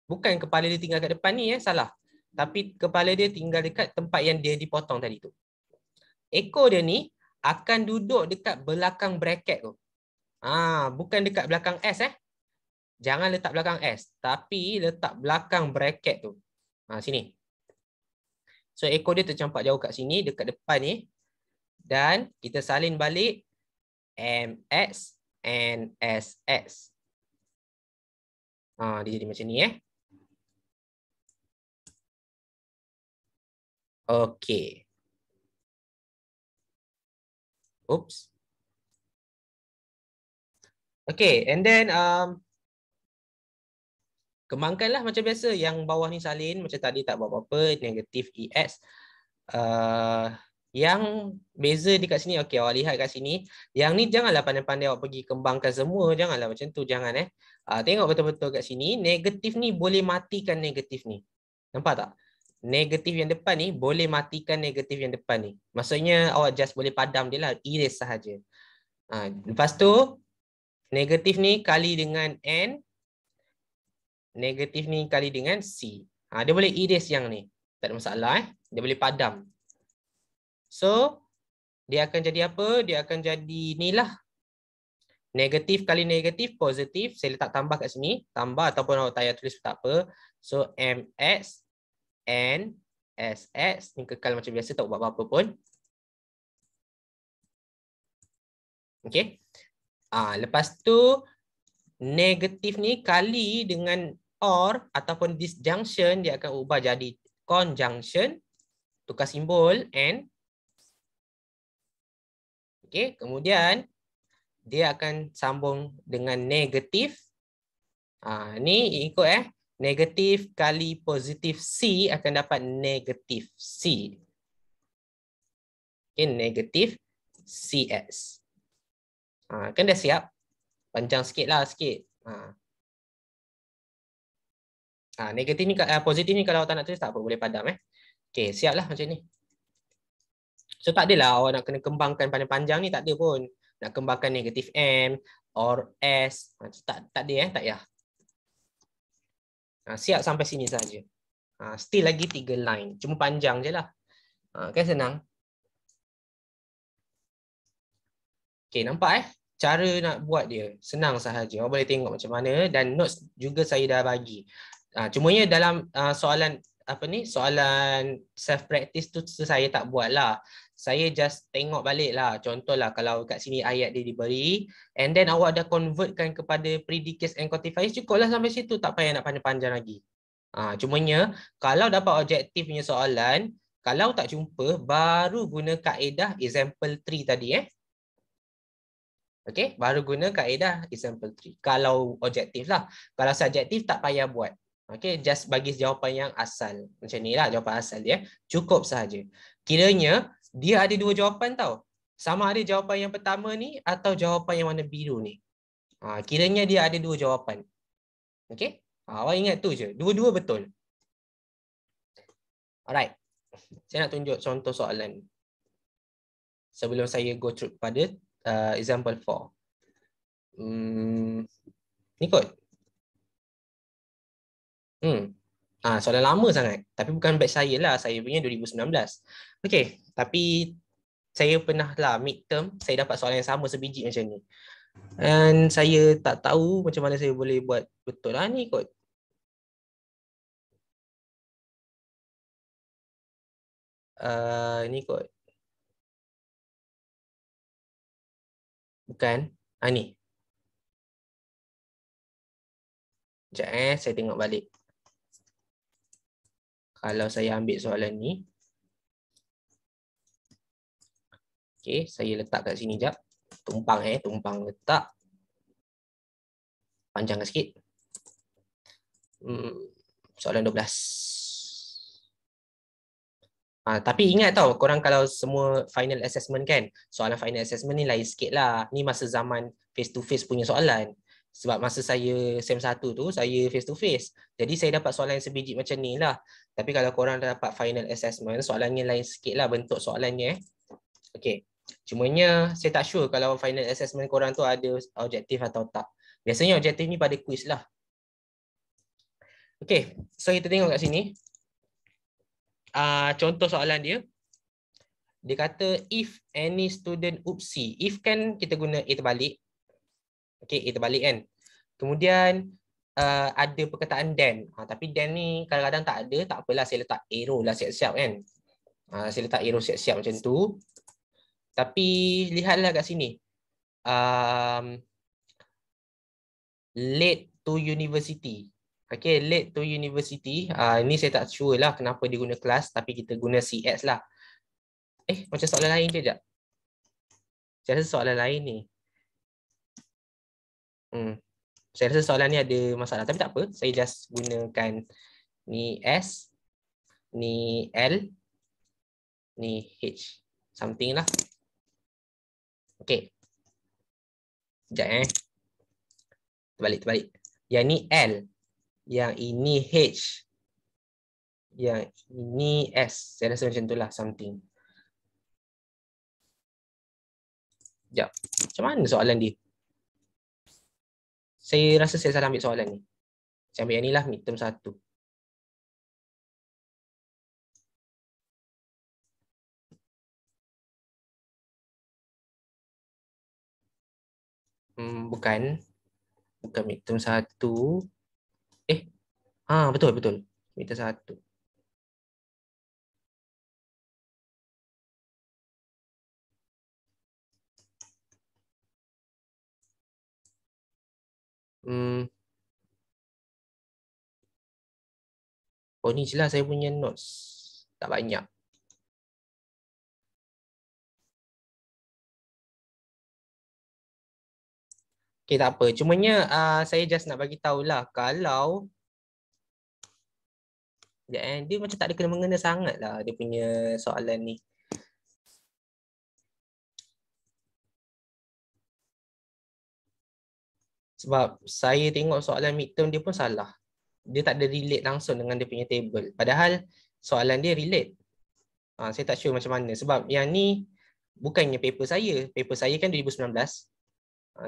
Bukan kepala dia tinggal kat depan ni salah. Tapi kepala dia tinggal dekat tempat yang dia dipotong tadi tu. Echo dia ni akan duduk dekat belakang bracket tu. Bukan dekat belakang S Jangan letak belakang S, tapi letak belakang bracket tu. Sini. So echo dia tercampak jauh kat sini, dekat depan ni. Dan kita salin balik MX and SX. Dia jadi macam ni Okay. Oops. Okay, and then kembangkanlah macam biasa. Yang bawah ni salin, macam tadi tak buat apa-apa, negatif EX. Yang beza dekat sini, okay, awak lihat kat sini. Yang ni janganlah pandai-pandai awak pergi kembangkan semua. Janganlah macam tu, jangan tengok betul-betul kat sini. Negatif ni boleh matikan negatif ni. Nampak tak? Negatif yang depan ni boleh matikan negatif yang depan ni. Maksudnya awak just boleh padam dia lah, erase sahaja. Lepas tu, negatif ni kali dengan N. Negatif ni kali dengan C. Dia boleh erase yang ni. Tak ada masalah Dia boleh padam. So, dia akan jadi apa? Dia akan jadi ni lah. Negatif kali negatif, positif. Saya letak tambah kat sini. Tambah ataupun awak tak payah tulis tak apa. So, MX and SX. Ni kekal macam biasa, tak buat apa-apa pun. Okay. Lepas tu, negatif ni kali dengan OR ataupun disjunction, dia akan ubah jadi conjunction. Tukar simbol and. Okay, kemudian dia akan sambung dengan negatif. Ni ikut negatif kali positif C akan dapat negatif C. Okay, negatif CS. Kan dah siap? Panjang sikit lah sikit. Negatif ni, positif ni kalau tak nak tulis tak apa, boleh padam Okay, siap lah macam ni. So tak adalah awak nak kena kembangkan panjang-panjang ni, tak ada pun. Nak kembangkan negatif M or S. Tak ada tak payah. Siap sampai sini saja. Still lagi 3 line. Cuma panjang je lah. Kan senang. Okay, nampak cara nak buat dia. Senang sahaja. Awak boleh tengok macam mana. Dan notes juga saya dah bagi. Cumanya dalam soalan soalan self practice tu saya tak buat lah. Saya just tengok balik lah. Contohlah kalau kat sini ayat dia diberi and then awak dah convertkan kepada predicates and quantifiers, cukuplah sampai situ, tak payah nak panjang-panjang lagi. Cumanya kalau dapat objektif punya soalan, kalau tak jumpa baru guna kaedah example 3 tadi Okay, baru guna kaedah example 3. Kalau objektif lah. Kalau subjektif tak payah buat. Okay, just bagi jawapan yang asal. Macam ni lah jawapan asal dia. Cukup sahaja. Kiranya dia ada 2 jawapan tau. Sama ada jawapan yang pertama ni atau jawapan yang warna biru ni. Kiranya dia ada 2 jawapan. Okay, awak ingat tu je. Dua-dua betul. Alright. Saya nak tunjuk contoh soalan. Sebelum saya go through pada example 4. Ni kot. Soalan lama sangat. Tapi bukan batch saya lah. Saya punya 2019. Okay. Tapi saya pernah lah midterm, saya dapat soalan yang sama sebiji macam ni. Dan saya tak tahu macam mana saya boleh buat betul lah ni kot. Ni kot. Bukan. Ni. Sekejap saya tengok balik. Kalau saya ambil soalan ni. Okay, saya letak kat sini jap. Tumpang tumpang letak. Panjangkan sikit. Soalan 12. Tapi ingat tau, korang kalau semua final assessment kan, soalan final assessment ni lain sikit lah. Ni masa zaman face to face punya soalan. Sebab masa saya SEM 1 tu, saya face to face. Jadi saya dapat soalan yang sebiji macam ni lah. Tapi kalau korang dah dapat final assessment, soalannya lain sikit lah bentuk soalannya. Okay. Cumanya saya tak sure kalau final assessment korang tu ada objektif atau tak. Biasanya objektif ni pada quiz lah. Okay, so kita tengok kat sini. Contoh soalan dia. Dia kata if any student oopsie. If kan kita guna A terbalik. Okay, A terbalik kan. Kemudian ada perkataan then. Tapi then ni kadang-kadang tak ada. Tak apalah, saya letak arrow lah siap-siap kan. Saya letak arrow siap-siap macam tu. Tapi lihatlah kat sini. Late to university. Okay, late to university. Ni saya tak sure lah kenapa dia guna kelas. Tapi kita guna CS lah. Macam soalan lain je sekejap. Saya rasa soalan lain ni. Saya rasa soalan ni ada masalah. Tapi tak apa. Saya just gunakan ni S. Ni L. Ni H. Something lah. Okay. Sekejap Terbalik. Yang ni L. Yang ini H. Yang ini S. Saya rasa macam tu lah. Something. Sekejap. Macam mana soalan dia? Saya rasa saya salah ambil soalan ni. Saya ambil yang ni lah. Midterm 1. Bukan. Bukan midterm 1. Betul. Midterm 1. Ni je lah saya punya notes. Tak banyak. Okay, tak apa. Cumanya saya just nak bagi tahulah kalau dia macam tak ada kena-mengena sangat lah dia punya soalan ni. Sebab saya tengok soalan midterm dia pun salah. Dia tak ada relate langsung dengan dia punya table. Padahal soalan dia relate. Saya tak sure macam mana. Sebab yang ni bukannya paper saya. Paper saya kan 2019.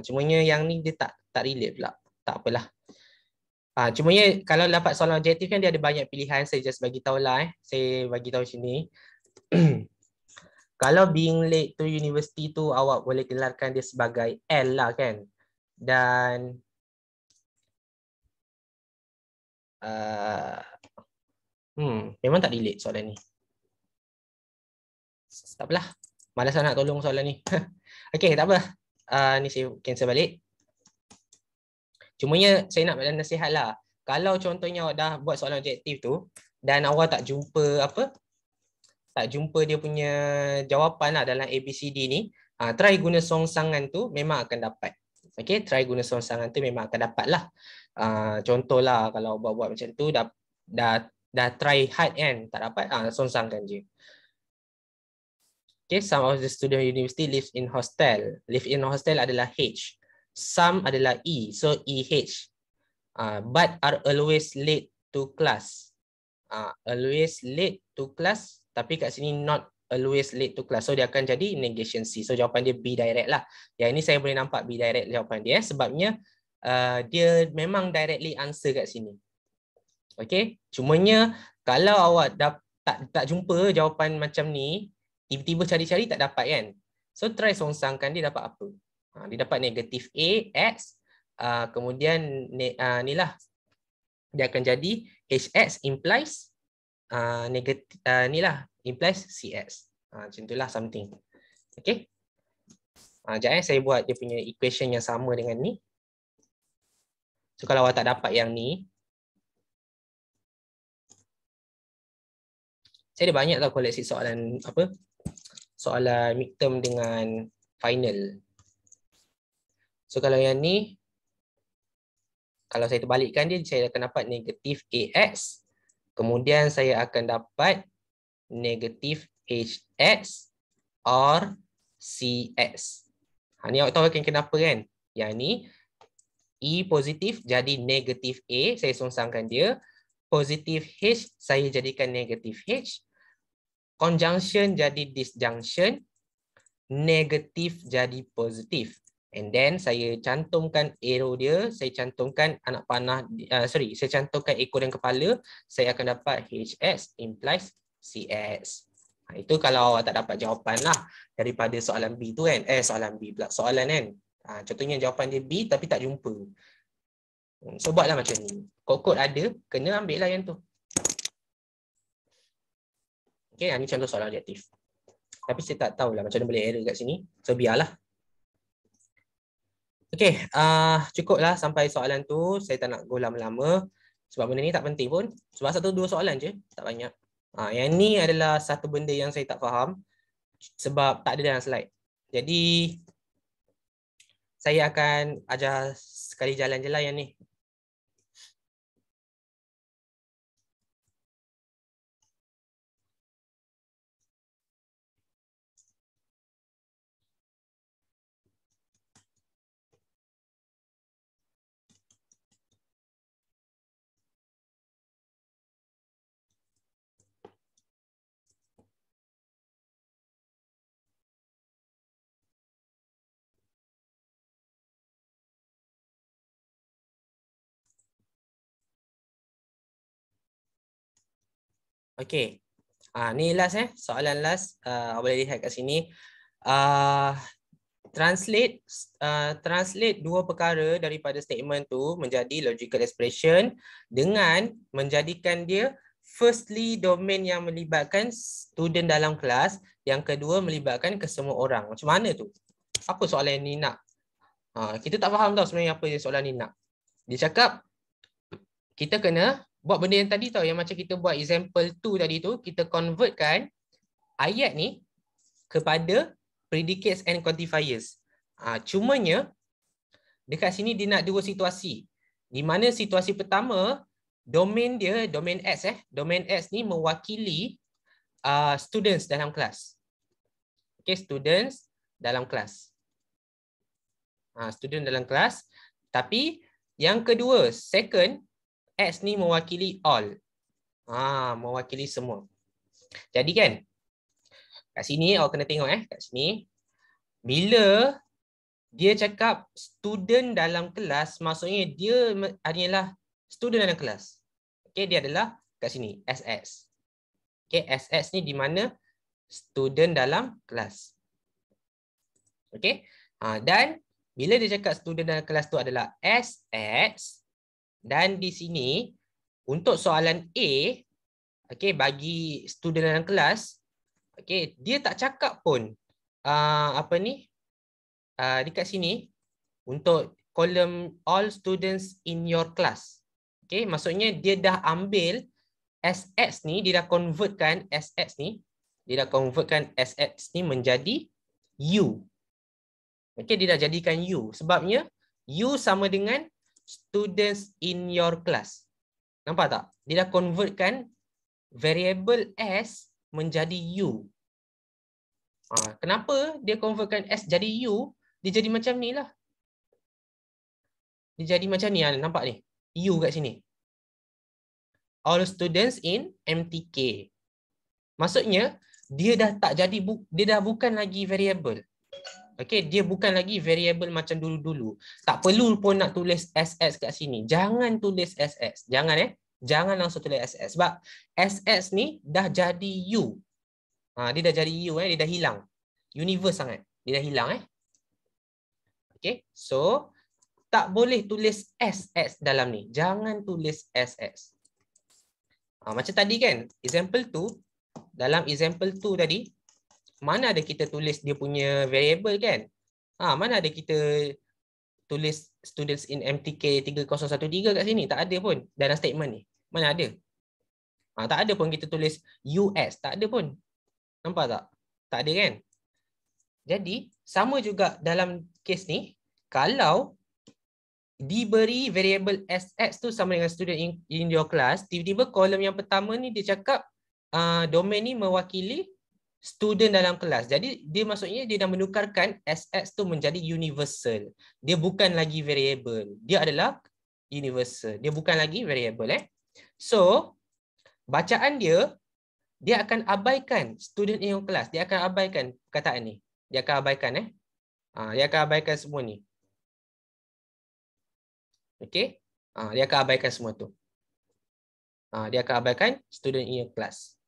Cumanya yang ni dia tak relate pula. Tak apalah. Cumanya kalau dapat soalan objektif kan dia ada banyak pilihan. Saya just bagi tahu lah. Saya bagi tahu sini. Kalau being late to university tu awak boleh gelarkan dia sebagai L lah kan. Dan memang tak relate soalan ni. Tak apalah. Malas nak tolong soalan ni. Okay, tak apa. Ni saya cancel balik. Cumanya saya nak nasihat lah. Kalau contohnya awak dah buat soalan objektif tu dan awak tak jumpa tak jumpa dia punya jawapan lah dalam ABCD ni, try guna songsangan tu memang akan dapat. Okay, try guna songsangan tu memang akan dapat lah. Contohlah kalau buat macam tu dah try hard kan, tak dapat, songsangkan je. Okay, some of the student university lives in hostel. Live in hostel adalah H. Some adalah E, so EH. But are always late to class. Always late to class, tapi kat sini not always late to class. So dia akan jadi negation C. So jawapan dia B direct lah. Yang ini saya boleh nampak B direct jawapan dia. Sebabnya dia memang directly answer kat sini. Okey, cumanya kalau awak tak jumpa jawapan macam ni, tiba-tiba cari-cari tak dapat kan. So try songsangkan dia dapat apa. Dia dapat negatif A X, kemudian ni lah dia akan jadi HX implies negatif ni lah implies CX. Macam itulah something. Okey. Sekejap saya buat dia punya equation yang sama dengan ni. So kalau awak tak dapat yang ni, saya ada banyak tau koleksi soalan apa? Soalan midterm dengan final. So kalau yang ni, kalau saya terbalikkan dia, saya akan dapat negatif AX. Kemudian saya akan dapat negatif HX or CX. Ni awak tahu kan kenapa kan? Yang ni E positif jadi negatif A, saya songsangkan dia. Positif H, saya jadikan negatif H. Conjunction jadi disjunction. Negatif jadi positif. And then saya cantumkan arrow dia, saya cantumkan anak panah, saya cantumkan ekor dan kepala, saya akan dapat HX implies CX. Itu kalau awak tak dapat jawapan lah daripada soalan B tu kan. Soalan B pula, soalan kan. Contohnya jawapan dia B tapi tak jumpa. So buatlah macam ni. Kod-kod ada, kena ambil lah yang tu. Okay, ini contoh soalan objektif. Tapi saya tak tahulah macam mana boleh error kat sini. So biarlah. Okay, cukuplah sampai soalan tu. Saya tak nak go lama-lama. Sebab benda ni tak penting pun. Sebab 1-2 soalan je, tak banyak. Yang ni adalah satu benda yang saya tak faham. Sebab tak ada dalam slide. Jadi, saya akan ajar sekali jalan je lah yang ni. Okay. Ni last soalan last. Boleh lihat kat sini. Translate dua perkara daripada statement tu menjadi logical expression dengan menjadikan dia firstly domain yang melibatkan student dalam kelas, yang kedua melibatkan kesemua orang. Macam mana tu? Apa soalan ni nak? Kita tak faham tau sebenarnya apa soalan ni nak. Dia cakap kita kena buat benda yang tadi tau, yang macam kita buat example 2 tadi tu, kita convertkan ayat ni kepada predicates and quantifiers. Cumanya dekat sini dia nak dua situasi. Di mana situasi pertama, domain dia, domain X domain X ni mewakili students dalam kelas. Okay, students dalam kelas. Student dalam kelas. Tapi yang kedua, second, X ni mewakili all. Mewakili semua. Jadi kan, kat sini awak kena tengok kat sini. Bila dia cakap student dalam kelas, maksudnya dia adalah student dalam kelas. Okay, dia adalah kat sini, SS. Okay, SS ni di mana student dalam kelas. Okay, dan bila dia cakap student dalam kelas tu adalah SS, dan di sini untuk soalan A, okay, bagi student dalam kelas, okay, dia tak cakap pun dekat sini untuk kolom all students in your class. Okay, maksudnya dia dah ambil SX ni, dia dah convertkan SX ni, menjadi U. Okay, dia dah jadikan U. Sebabnya U sama dengan students in your class. Nampak tak? Dia dah convertkan variable S menjadi U. Kenapa dia convertkan S jadi U? Dia jadi macam ni lah. Dia jadi macam ni, nampak ni? U kat sini. All students in MTK. Maksudnya, dia dah tak jadi, dia dah bukan lagi variable. Okay, dia bukan lagi variable macam dulu-dulu. Tak perlu pun nak tulis SS kat sini. Jangan tulis SS. Jangan Jangan langsung tulis SS. Sebab SS ni dah jadi U. Dia dah jadi U, dia dah hilang. Universe sangat. Dia dah hilang. Okay, so tak boleh tulis SS dalam ni. Jangan tulis SS. Macam tadi kan, example 2. Dalam example 2 tadi, mana ada kita tulis dia punya variable kan? Mana ada kita tulis students in MTK 3013 kat sini? Tak ada pun dalam statement ni. Mana ada? Tak ada pun kita tulis US. Tak ada pun. Nampak tak? Tak ada kan? Jadi, sama juga dalam kes ni, kalau diberi variable SS tu sama dengan student in your class, tiba-tiba kolom yang pertama ni dia cakap domain ni mewakili student dalam kelas. Jadi dia maksudnya dia dah menukarkan SS tu menjadi universal. Dia bukan lagi variable. Dia adalah universal. Dia bukan lagi variable. So, bacaan dia akan abaikan student in your class. Dia akan abaikan perkataan ni. Dia akan abaikan. Dia akan abaikan semua ni. Okay? Dia akan abaikan semua tu. Dia akan abaikan student in your class.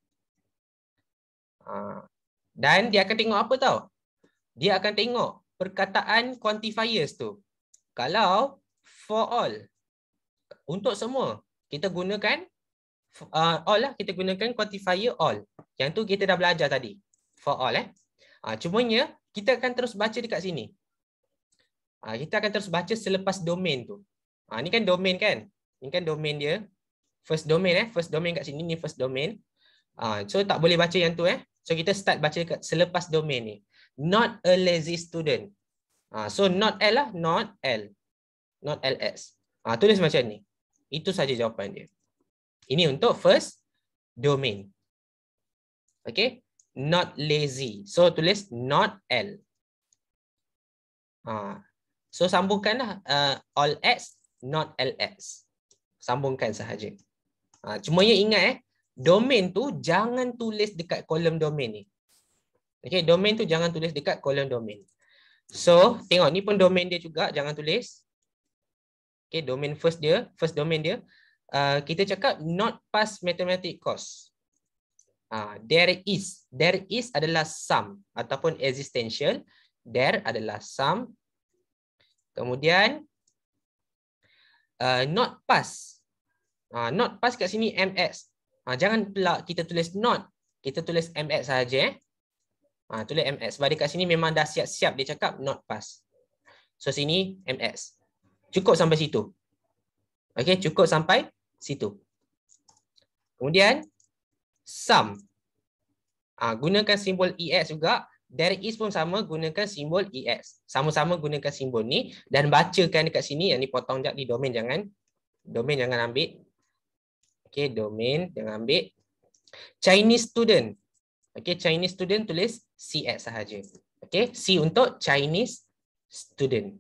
Dan dia akan tengok apa tau? Dia akan tengok perkataan quantifiers tu. Kalau for all, untuk semua, kita gunakan all lah. Kita gunakan quantifier all. Yang tu kita dah belajar tadi. For all. Cumanya, kita akan terus baca dekat sini. Kita akan terus baca selepas domain tu. Ni kan domain kan? Ni kan domain dia. First domain first domain kat sini ni first domain. So tak boleh baca yang tu So kita start baca dekat selepas domain ni. Not a lazy student. So not L lah, not L. Not LS. Tulis macam ni. Itu saja jawapan dia. Ini untuk first domain. Okay? Not lazy. So tulis not L. So sambungkanlah all X, not LX. Sambungkan sahaja. Cuma ingat domain tu jangan tulis dekat kolom domain ni. Okay, domain tu jangan tulis dekat kolom domain. So, tengok ni pun domain dia juga jangan tulis. Okay, domain first domain dia. Kita cakap not pass mathematics course. There is adalah some ataupun existential. There adalah some. Kemudian not pass. Not pass kat sini MS. Jangan pula kita tulis not. Kita tulis MS saja. Tulis MS. Sebab dekat sini memang dah siap-siap dia cakap not pass. So sini MS. Cukup sampai situ. Okey, cukup sampai situ. Kemudian some. Gunakan simbol EX juga. There is pun sama, gunakan simbol EX. Sama-sama gunakan simbol ni dan bacakan dekat sini. Yang ni potong sekejap di domain jangan ambil. Okay, domain jangan ambil. Chinese student. Okay, Chinese student tulis CS sahaja. Okay, C untuk Chinese student.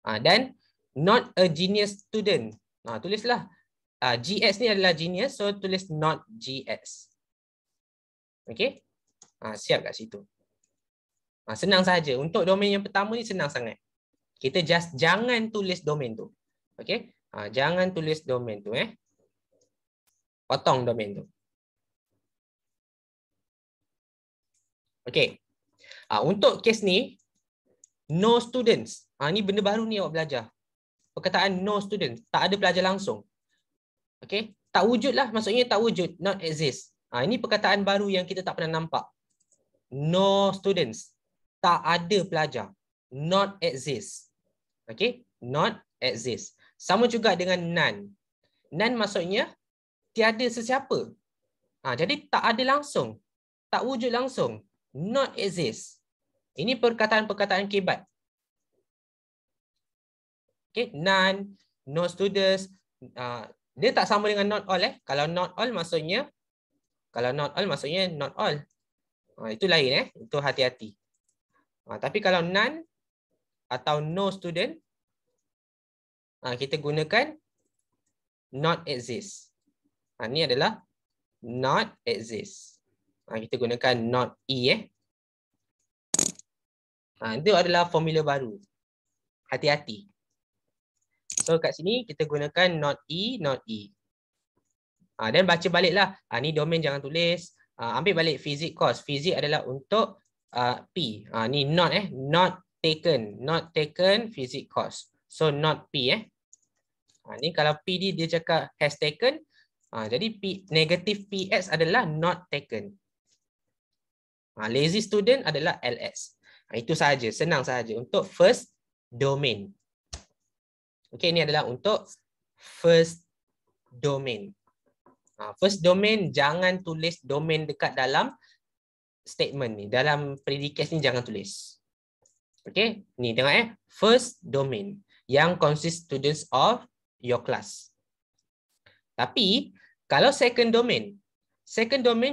Dan not a genius student. Tulislah. GS ni adalah genius, so tulis not GS. Okay. Siap kat situ. Senang saja. Untuk domain yang pertama ni senang sangat. Kita just jangan tulis domain tu. Okay. Jangan tulis domain tu. Potong domain tu. Okay. Untuk kes ni, no students. Ni benda baru ni awak belajar. Perkataan no students. Tak ada pelajar langsung. Okay. Tak wujud lah. Maksudnya tak wujud. Not exist. Ini perkataan baru yang kita tak pernah nampak. No students. Tak ada pelajar. Not exist. Okay. Not exist. Sama juga dengan none. None maksudnya tiada sesiapa. Jadi tak ada langsung. Tak wujud langsung. Not exist. Ini perkataan-perkataan kebat. Okay. None. No students. Dia tak sama dengan not all. Kalau not all maksudnya not all. Itu lain. Itu hati-hati. Tapi kalau none atau no student, kita gunakan not exist. Ini adalah not exist. Kita gunakan not E. Itu adalah formula baru. Hati-hati. So kat sini kita gunakan not E, not E. Dan baca baliklah. Ni domain jangan tulis. Ambil balik physics course. Physics adalah untuk P. Ni not not taken. Not taken physics course. So not P ni kalau P dia cakap has taken. Jadi P, negative PS adalah not taken. Lazy student adalah LS. Itu sahaja, senang sahaja untuk first domain. Okey, ini adalah untuk first domain. First domain jangan tulis domain dekat dalam statement ni. Dalam predicate ni jangan tulis. Okey, ni tengok first domain yang consist students of your class. Tapi kalau second domain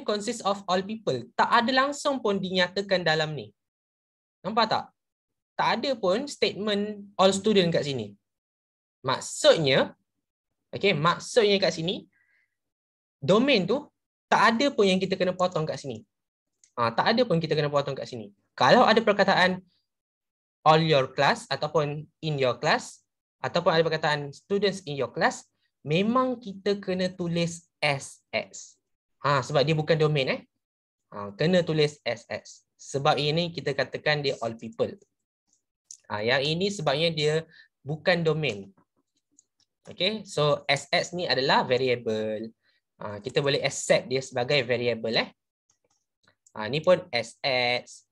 consist of all people. Tak ada langsung pun dinyatakan dalam ni. Nampak tak? Tak ada pun statement all student kat sini. Maksudnya, maksudnya kat sini, domain tu tak ada pun yang kita kena potong kat sini. Tak ada pun kita kena potong kat sini. Kalau ada perkataan all your class ataupun in your class ataupun ada perkataan students in your class, memang kita kena tulis SS. Sebab dia bukan domain kena tulis SS. Sebab ini kita katakan dia all people. Yang ini sebabnya dia bukan domain. Okay, so SS ni adalah variable. Kita boleh accept dia sebagai variable ni pun SS,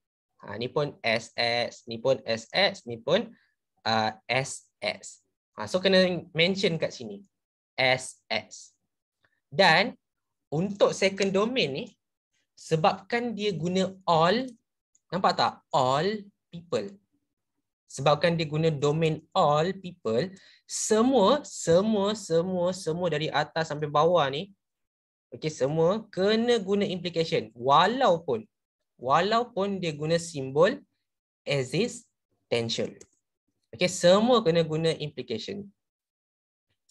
ni pun SS, ni pun SS, ni pun SS. So kena mention kat sini SS. Dan untuk second domain ni, sebabkan dia guna all, nampak tak? All people. Sebabkan dia guna domain all people, semua dari atas sampai bawah ni, semua kena guna implication. Walaupun dia guna simbol existential. Semua kena guna implication.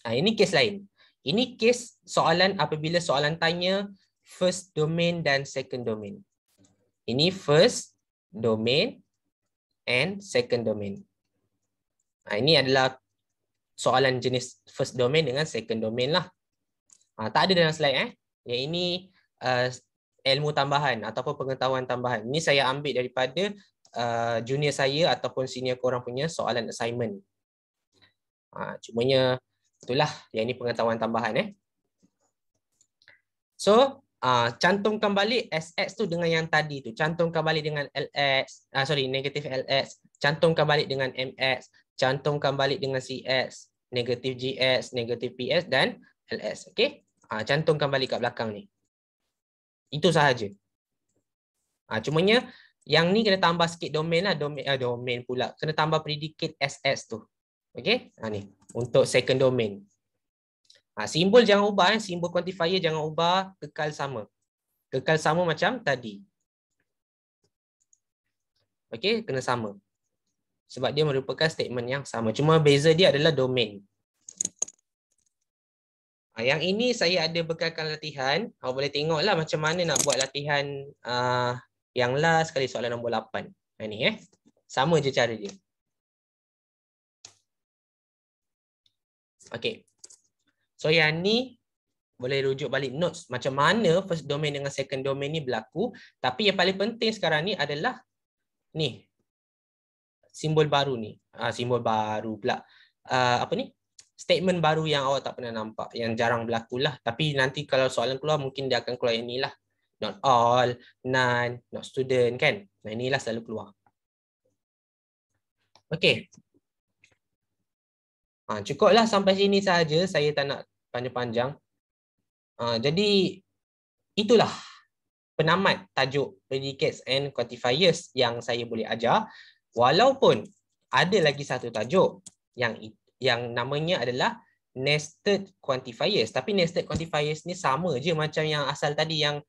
Ini kes lain. Ini kes soalan apabila soalan tanya first domain dan second domain. Ini first domain and second domain. Ini adalah soalan jenis first domain dengan second domain lah. Tak ada dalam slide Yang ini ilmu tambahan ataupun pengetahuan tambahan. Ini saya ambil daripada junior saya ataupun senior korang punya soalan assignment. Cumanya itulah, yang ini pengetahuan tambahan So, cantumkan balik SX tu dengan yang tadi tu. Cantumkan balik dengan LX, negatif LX. Cantumkan balik dengan MX. Cantumkan balik dengan CX. Negatif GX, negatif PS dan LS. Okey? Cantumkan balik kat belakang ni. Itu sahaja. Cumanya yang ni kena tambah sikit domain lah. Domain pula. Kena tambah predicate SS tu. Okey? Ni. Untuk second domain. Simbol jangan ubah. Simbol quantifier jangan ubah. Kekal sama. Kekal sama macam tadi. Okey? Kena sama. Sebab dia merupakan statement yang sama. Cuma beza dia adalah domain. Yang ini saya ada bekalkan latihan. Awak boleh tengoklah macam mana nak buat latihan yang last kali soalan nombor 8. Ini sama je cara dia. Okey. So yang ni boleh rujuk balik notes macam mana first domain dengan second domain ni berlaku. Tapi yang paling penting sekarang ni adalah ni. Simbol baru ni. Simbol baru pula. Apa ni? Statement baru yang awak tak pernah nampak, yang jarang berlaku lah. Tapi nanti kalau soalan keluar, mungkin dia akan keluar yang ni lah. Not all, none, not student kan. Nah inilah selalu keluar. Okey. Cukuplah sampai sini sahaja. Saya tak nak panjang-panjang. Jadi itulah penamat tajuk predicates and quantifiers yang saya boleh ajar. Walaupun ada lagi satu tajuk yang namanya adalah nested quantifiers. Tapi nested quantifiers ni sama je macam yang asal tadi, yang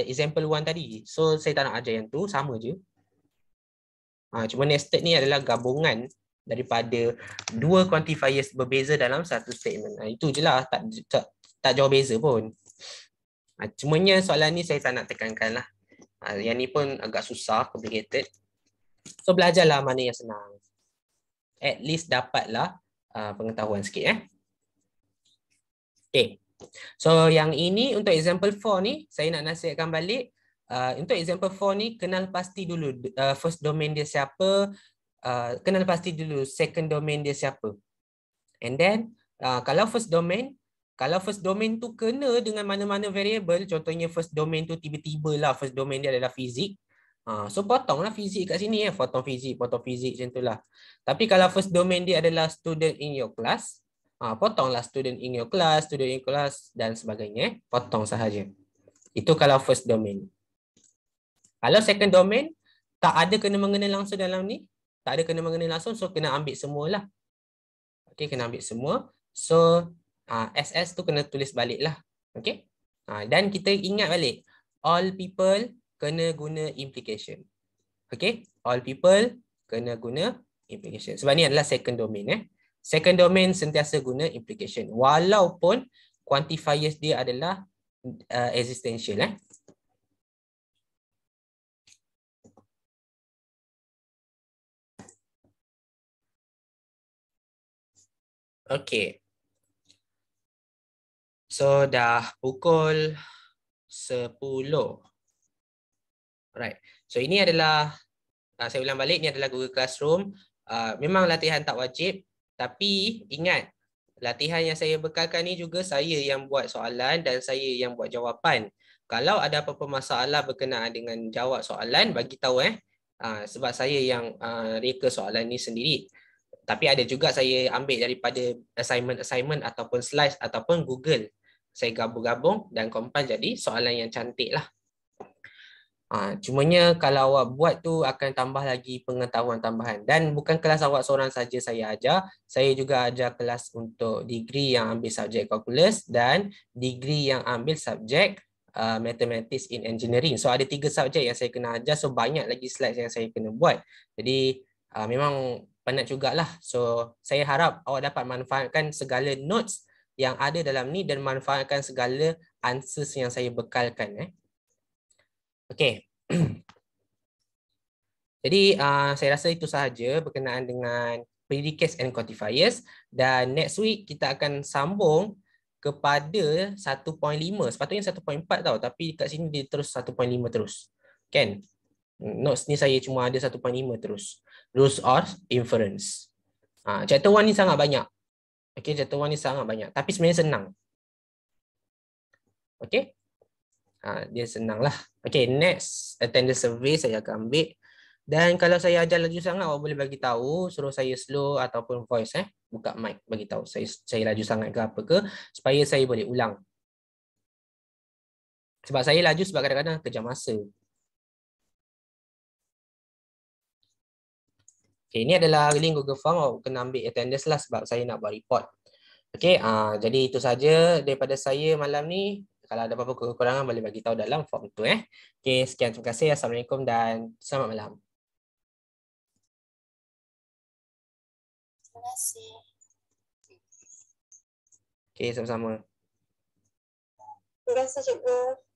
example 1 tadi. So saya tak nak ajar yang tu, sama je. Cuma nested ni adalah gabungan daripada dua quantifiers berbeza dalam satu statement. Itu je lah, tak jauh beza pun. Cumanya soalan ni saya tak nak tekankan lah. Yang ni pun agak susah, complicated. So belajarlah mana yang senang. At least dapatlah pengetahuan sikit. Okay. So yang ini untuk example 4 ni, saya nak nasihatkan balik. Untuk example 4 ni, kenal pasti dulu first domain dia siapa, kenal pasti dulu second domain dia siapa. And then, kalau first domain tu kena dengan mana-mana variable, contohnya first domain tu tiba-tiba lah first domain dia adalah fizik. So potonglah fizik kat sini, potong fizik macam tu lah. Tapi kalau first domain dia adalah student in your class, potonglah student in your class dan sebagainya. Potong sahaja. Itu kalau first domain. Kalau second domain, tak ada kena-mengena langsung dalam ni. Tak ada kena-mengena langsung, so kena ambil semualah. Okay, kena ambil semua. So, SS tu kena tulis balik lah. Okay. Dan kita ingat balik, all people kena guna implication. Okay, all people kena guna implication. Sebab ni adalah second domain. Second domain sentiasa guna implication. Walaupun quantifiers dia adalah existential. Okay. So dah pukul 10. Alright. So ini adalah, saya ulang balik, ini adalah Google Classroom. Memang latihan tak wajib. Tapi ingat, latihan yang saya bekalkan ni juga saya yang buat soalan dan saya yang buat jawapan. Kalau ada apa-apa masalah berkenaan dengan jawab soalan, bagi tahu sebab saya yang reka soalan ni sendiri. Tapi ada juga saya ambil daripada assignment ataupun slides ataupun Google. Saya gabung-gabung dan compile jadi soalan yang cantik lah. Cumanya kalau awak buat tu akan tambah lagi pengetahuan tambahan. Dan bukan kelas awak seorang saja saya ajar. Saya juga ajar kelas untuk degree yang ambil subjek calculus dan degree yang ambil subjek mathematics in engineering. So ada 3 subjek yang saya kena ajar. So banyak lagi slides yang saya kena buat. Jadi memang penat jugalah. So saya harap awak dapat manfaatkan segala notes yang ada dalam ni dan manfaatkan segala answers yang saya bekalkan. Okey. Jadi saya rasa itu sahaja berkenaan dengan predicates and quantifiers, dan next week kita akan sambung kepada 1.5. Sepatutnya 1.4 tau, tapi kat sini dia terus 1.5 terus. Kan? Notes ni saya cuma ada 1.5 terus. Rules of inference. Chapter 1 ni sangat banyak. Okey, chapter 1 ni sangat banyak, tapi sebenarnya senang. Okey? Dia senang lah. Okay, next attendance survey saya akan ambil. Dan kalau saya ajar laju sangat, awak boleh bagi tahu, suruh saya slow ataupun voice. Buka mic bagi tahu saya laju sangat ke apa ke, supaya saya boleh ulang. Sebab saya laju sebab kadang-kadang kejar masa. Okay, ini adalah link Google Form. Awak kena ambil attendance lah sebab saya nak buat report. Okay, jadi itu saja daripada saya malam ni. Kalau ada apa-apa kekurangan boleh bagi tahu dalam form tu. Okay, sekian, terima kasih. Assalamualaikum dan selamat malam. Terima kasih. Okay, sama-sama. Terima kasih, Cikgu.